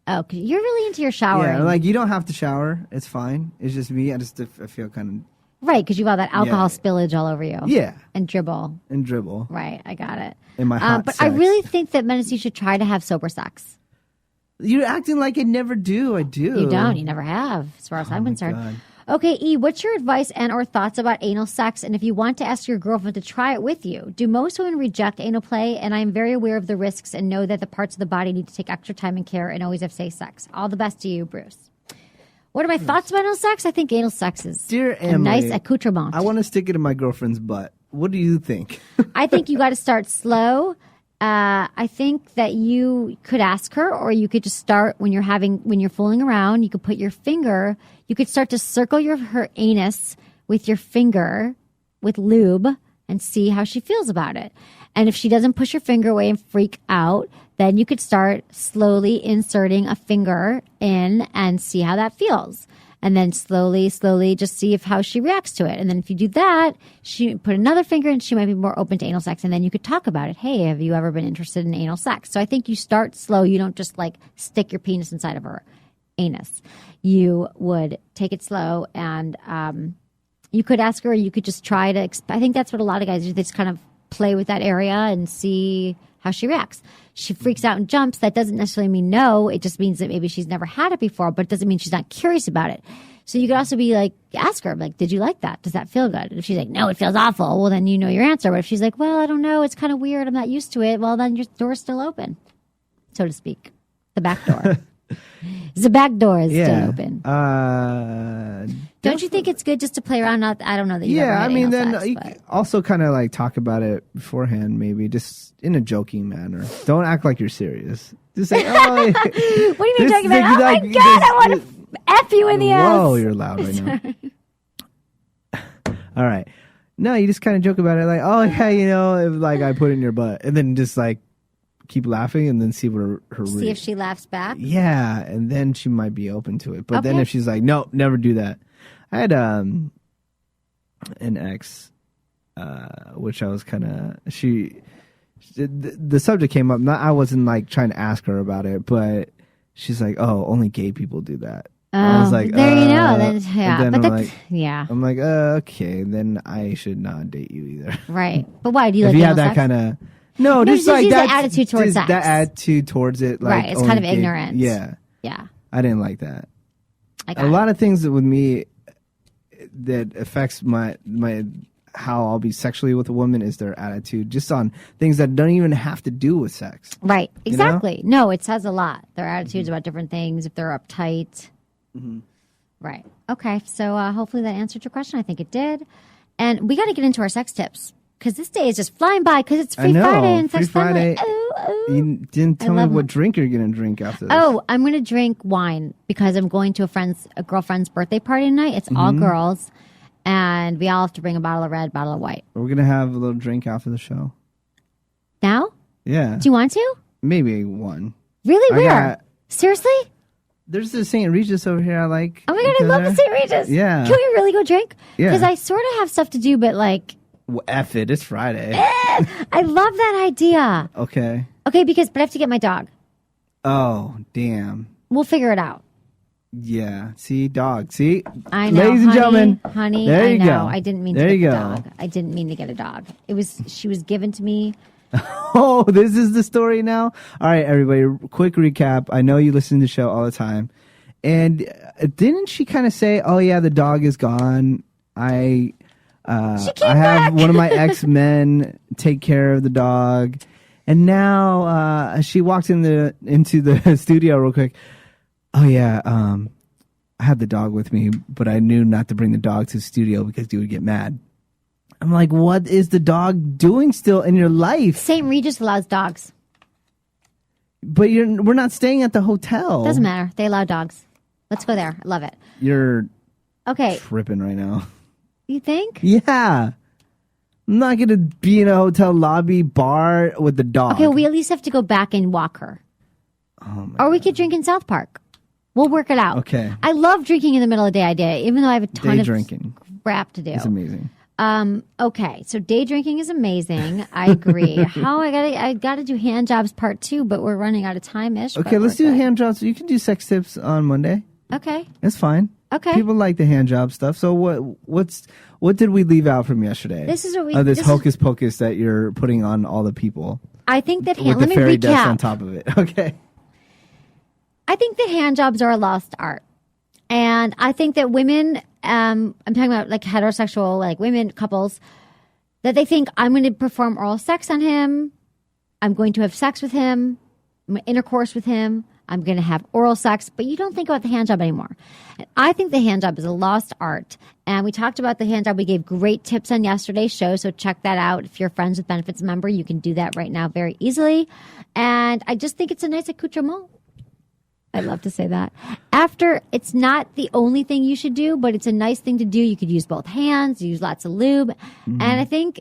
Oh, 'cause you're really into your showering. Yeah, like you don't have to shower. It's fine. It's just me. I feel kind of Right, because you've all that alcohol Yeah. spillage all over you. Yeah. And dribble. And dribble. Right, I got it. In my hot But I sex. really think that men should try to have sober sex. You're acting like I never do. I do. You don't. You never have, as far as I'm concerned. God. Okay, E, what's your advice and or thoughts about anal sex? And if you want to ask your girlfriend to try it with you, do most women reject anal play? And I am very aware of the risks and know that the parts of the body need to take extra time and care and always have safe sex. All the best to you, Bruce. What are my thoughts about anal sex? I think anal sex is Dear a Emily, nice accoutrement. I want to stick it in my girlfriend's butt. What do you think? I think you got to start slow. I think that you could ask her, or you could just start when you're fooling around. You could put your finger. You could start to circle her anus with your finger with lube and see how she feels about it. And if she doesn't push her finger away and freak out, then you could start slowly inserting a finger in and see how that feels. And then slowly just see how she reacts to it. And then if you do that, she put another finger in, she might be more open to anal sex. And then you could talk about it. Hey, have you ever been interested in anal sex? So I think you start slow. You don't just like stick your penis inside of her anus. You would take it slow, and you could ask her, or you could just try to, I think that's what a lot of guys do. They just kind of play with that area and see how she reacts. She freaks out and jumps. That doesn't necessarily mean no. It just means that maybe she's never had it before, but it doesn't mean she's not curious about it. So you could also be like, ask her, like, did you like that? Does that feel good? And if she's like, no, it feels awful, well, then you know your answer. But if she's like, well, I don't know, it's kind of weird, I'm not used to it, well, then your door's still open, so to speak. The back door. The back door is still open. Don't you think it's good just to play around? I don't know that you ever had anal sex, you but- also kind of like talk about it beforehand, maybe just in a joking manner. Don't act like you're serious. Just say, oh, What do you mean this- talking about? this- Oh my like, God, I want to F you in the ass. whoa, you're loud right now. All right. No, you just kind of joke about it, like, oh yeah, you know, if, like I put it in your butt, and then just like keep laughing, and then see what her See if she laughs back. yeah, and then she might be open to it. But then Okay. if she's like, no, never do that. I had an ex, which I was kind of the subject came up. I wasn't like trying to ask her about it, but she's like, oh, only gay people do that. I was like, there you go. Then, yeah, and then but I'm that's like, yeah, I'm like, okay, then I should not date you either. right. But why do you If like you anal have that sex? kind of no, just just like use that the attitude towards just sex. that attitude towards it, like Right, it's kind only of ignorant. Yeah, Yeah, I didn't like that. I got A it. lot of things that with me that affects my how I'll be sexually with a woman is their attitude, just on things that don't even have to do with sex. Right, You know? exactly. No, it says a lot. Their attitudes about different things, if they're uptight. Right. Okay, so hopefully that answered your question. I think it did. And we got to get into our sex tips, because this day is just flying by, because it's I Free know, Friday and Free Sex Friday. Friday. Ooh, ooh. You didn't tell me love what it. drink you're gonna drink after this. Oh, I'm going to drink wine because I'm going to a girlfriend's birthday party tonight. It's all girls, and we all have to bring a bottle of red, bottle of white. We're gonna have a little drink after the show. Now? Yeah, Do you want to? maybe one. Really? I Where? got- Seriously? There's the St. Regis over here. I like. Oh my God, I love the St. Regis. Yeah. Can we really go drink? Yeah. Because I sort of have stuff to do, but like, Well, F it. It's Friday. I love that idea. Okay. Okay, but I have to get my dog. Oh damn. We'll figure it out. Yeah. See, dog. See. I know, Ladies and gentlemen, honey. there I you know. go. I didn't mean There to you get a go. dog. I didn't mean to get a dog. She was given to me. Oh, this is the story now? All right, everybody, quick recap. I know you listen to the show all the time. And didn't she kind of say, oh, yeah, the dog is gone. I have one of my ex-men take care of the dog. And now she walks into the studio real quick. Oh, yeah, I had the dog with me, but I knew not to bring the dog to the studio because you would get mad. I'm like, what is the dog doing still in your life? St. Regis allows dogs. But we're not staying at the hotel. Doesn't matter. They allow dogs. Let's go there. I love it. You're Okay. tripping right now. You think? Yeah. I'm not going to be in a hotel lobby bar with the dog. Okay, we at least have to go back and walk her. Or we could drink in South Park. We'll work it out. Okay. I love drinking in the middle of the day, even though I have a ton Day of drinking. crap to do. It's amazing. Okay, so day drinking is amazing. I agree. I gotta do hand jobs part 2, but we're running out of time ish. Okay, let's do hand jobs. You can do sex tips on Monday. Okay, That's fine. Okay. People like the hand job stuff. So what did we leave out from yesterday? This is what we. This hocus pocus that you're putting on all the people. I think that with let the me fairy dust recap. on top of it. Okay. I think that hand jobs are a lost art. And I think that women, I'm talking about like heterosexual, like women, couples, that they think I'm going to perform oral sex on him. I'm going to have sex with him. I'm going to intercourse with him. I'm going to have oral sex. But you don't think about the hand job anymore. And I think the hand job is a lost art. And we talked about the hand job. We gave great tips on yesterday's show. So check that out. If you're a Friends with Benefits member, you can do that right now very easily. And I just think it's a nice accoutrement. I love to say that. After, it's not the only thing you should do, but it's a nice thing to do. You could use both hands, use lots of lube. And I think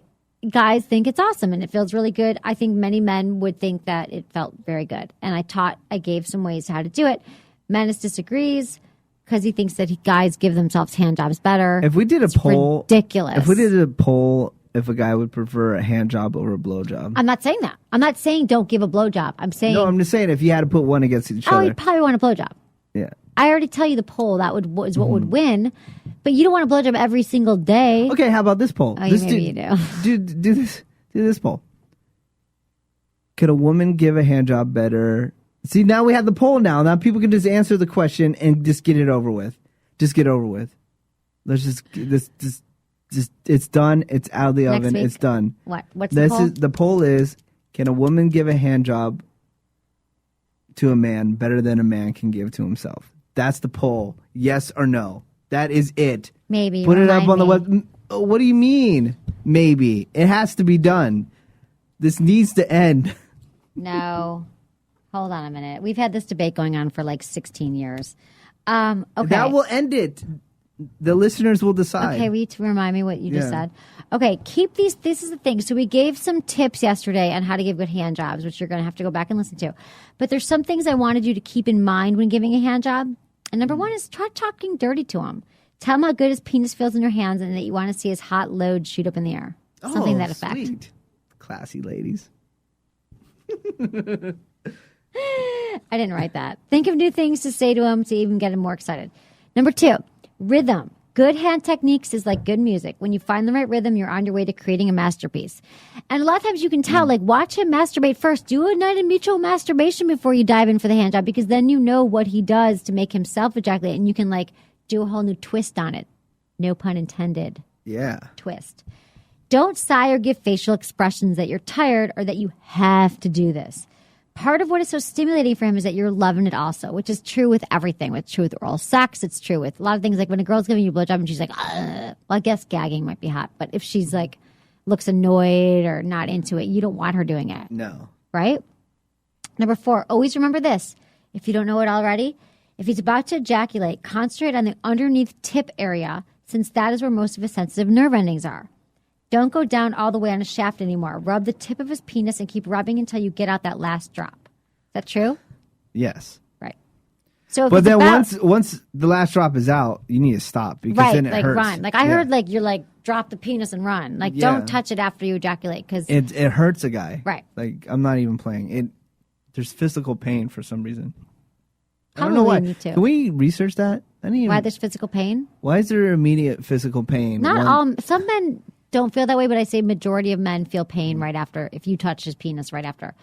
guys think it's awesome and it feels really good. I think many men would think that it felt very good. And I gave some ways how to do it. Menace disagrees because he thinks that guys give themselves hand jobs better. If we did a poll, ridiculous. If we did a poll, if a guy would prefer a hand job over a blow job. I'm not saying that. I'm not saying don't give a blowjob. I'm saying No, I'm just saying if you had to put one against each other. you'd probably want a blowjob. Yeah. I already tell you the poll that is what would win, but you don't want a blowjob every single day. Okay, how about this poll? Oh, maybe you do. Do this poll. Could a woman give a hand job better? See, now we have the poll now. Now people can just answer the question and just get it over with. Just get over with. Let's just it's done. It's out of the Next oven. week. It's done. What's the poll? The poll is, can a woman give a hand job to a man better than a man can give to himself? That's the poll. Yes or no? That is it. Maybe. Put it up on the Remind me. web. What do you mean? Maybe. It has to be done. This needs to end. No. Hold on a minute. We've had this debate going on for like 16 years. Okay. That will end it. The listeners will decide. Okay, will you remind me what you just said? Okay, keep these. This is the thing. So we gave some tips yesterday on how to give good hand jobs, which you're going to have to go back and listen to. But there's some things I wanted you to keep in mind when giving a hand job. And number one is try talking dirty to him. Tell him how good his penis feels in your hands and that you want to see his hot load shoot up in the air. Something to that effect. Sweet. Classy ladies. I didn't write that. Think of new things to say to him to even get him more excited. Number two, rhythm. Good hand techniques is like good music. When you find the right rhythm, you're on your way to creating a masterpiece. And a lot of times you can tell, like, watch him masturbate first. Do a night of mutual masturbation before you dive in for the hand job, because then you know what he does to make himself ejaculate, and you can, like, do a whole new twist on it. No pun intended. Yeah. Twist. Don't sigh or give facial expressions that you're tired or that you have to do this. Part of what is so stimulating for him is that you're loving it also, which is true with everything. It's true with oral sex. It's true with a lot of things. Like when a girl's giving you a blowjob and she's like, well, I guess gagging might be hot. But if she's like, looks annoyed or not into it, you don't want her doing it. No. Right? Number four, always remember this. If you don't know it already, if he's about to ejaculate, concentrate on the underneath tip area, since that is where most of his sensitive nerve endings are. Don't go down all the way on his shaft anymore. Rub the tip of his penis and keep rubbing until you get out that last drop. Is that true? Yes. Right. So, if But it's then about, once the last drop is out, you need to stop because right, then it like hurts. run. Like I heard, like you're like drop the penis and run. Like Yeah. don't touch it after you ejaculate because it hurts a guy. Right. Like I'm not even playing it. There's physical pain for some reason. I don't Probably know why. me too. Can we research that? I didn't even, why there's physical pain. why is there immediate physical pain? Not One- all. Some men don't feel that way, but I say majority of men feel pain right after if you touch his penis right after.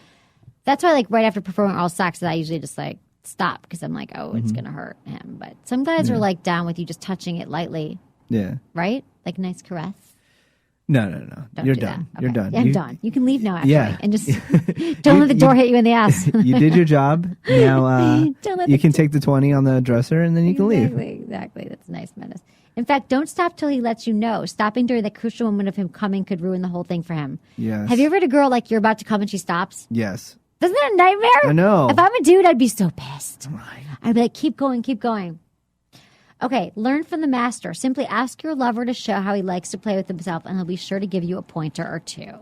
That's why, like right after performing oral sex, I usually just like stop because I'm like, oh, it's gonna hurt him. But some guys are like down with you just touching it lightly, Yeah. right? Like nice caress. No. Don't You're do done. that. You're Okay. done. Yeah, I'm done. You can leave now, actually, Yeah. and just don't let the door hit you in the ass. You did your job. Now Don't let you the can take the 20 on the dresser and then you can leave. Exactly. That's a nice menace. In fact, don't stop till he lets you know. Stopping during the crucial moment of him coming could ruin the whole thing for him. Yes. Have you ever had a girl like you're about to come and she stops? Yes. Isn't that a nightmare? I know. If I'm a dude, I'd be so pissed. I'd be like, keep going, keep going. Okay, learn from the master. Simply ask your lover to show how he likes to play with himself, and he'll be sure to give you a pointer or two.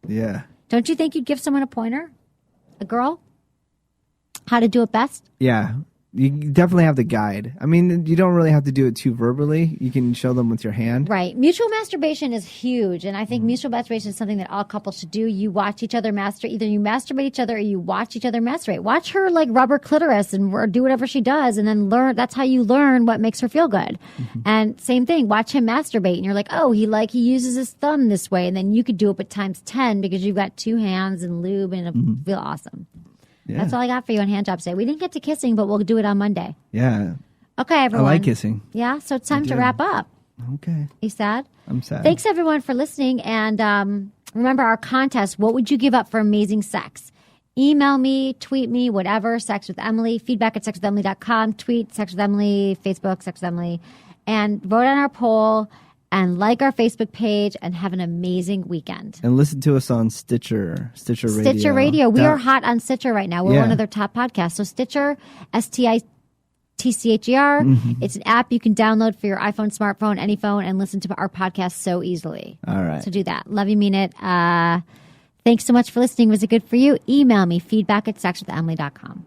Yeah. Don't you think you'd give someone a pointer? A girl? How to do it best? Yeah. You definitely have the guide. I mean, you don't really have to do it too verbally. You can show them with your hand. Right. Mutual masturbation is huge. And I think mutual masturbation is something that all couples should do. You watch each other masturbate. Either you masturbate each other or you watch each other masturbate. Watch her like rub her clitoris or do whatever she does and then learn. That's how you learn what makes her feel good. And same thing. Watch him masturbate. And you're like, oh, he uses his thumb this way. And then you could do it but times 10 because you've got 2 hands and lube and it'll feel awesome. Yeah. That's all I got for you on hand job today. We didn't get to kissing, but we'll do it on Monday. Yeah. Okay, everyone. I like kissing. Yeah, so it's time to wrap up. Okay. You sad? I'm sad. Thanks, everyone, for listening. And remember our contest, what would you give up for amazing sex? Email me, tweet me, whatever, Sex with Emily, feedback at sexwithemily.com, tweet Sex with Emily, Facebook, Sex with Emily, and vote on our poll. And like our Facebook page and have an amazing weekend. And listen to us on Stitcher Radio. Stitcher Radio. We are hot on Stitcher right now. We're one of their top podcasts. So Stitcher, STITCHER. It's an app you can download for your iPhone, smartphone, any phone, and listen to our podcast so easily. All right. So do that. Love you, mean it. Thanks so much for listening. Was it good for you? Email me, feedback at sexwithemily.com.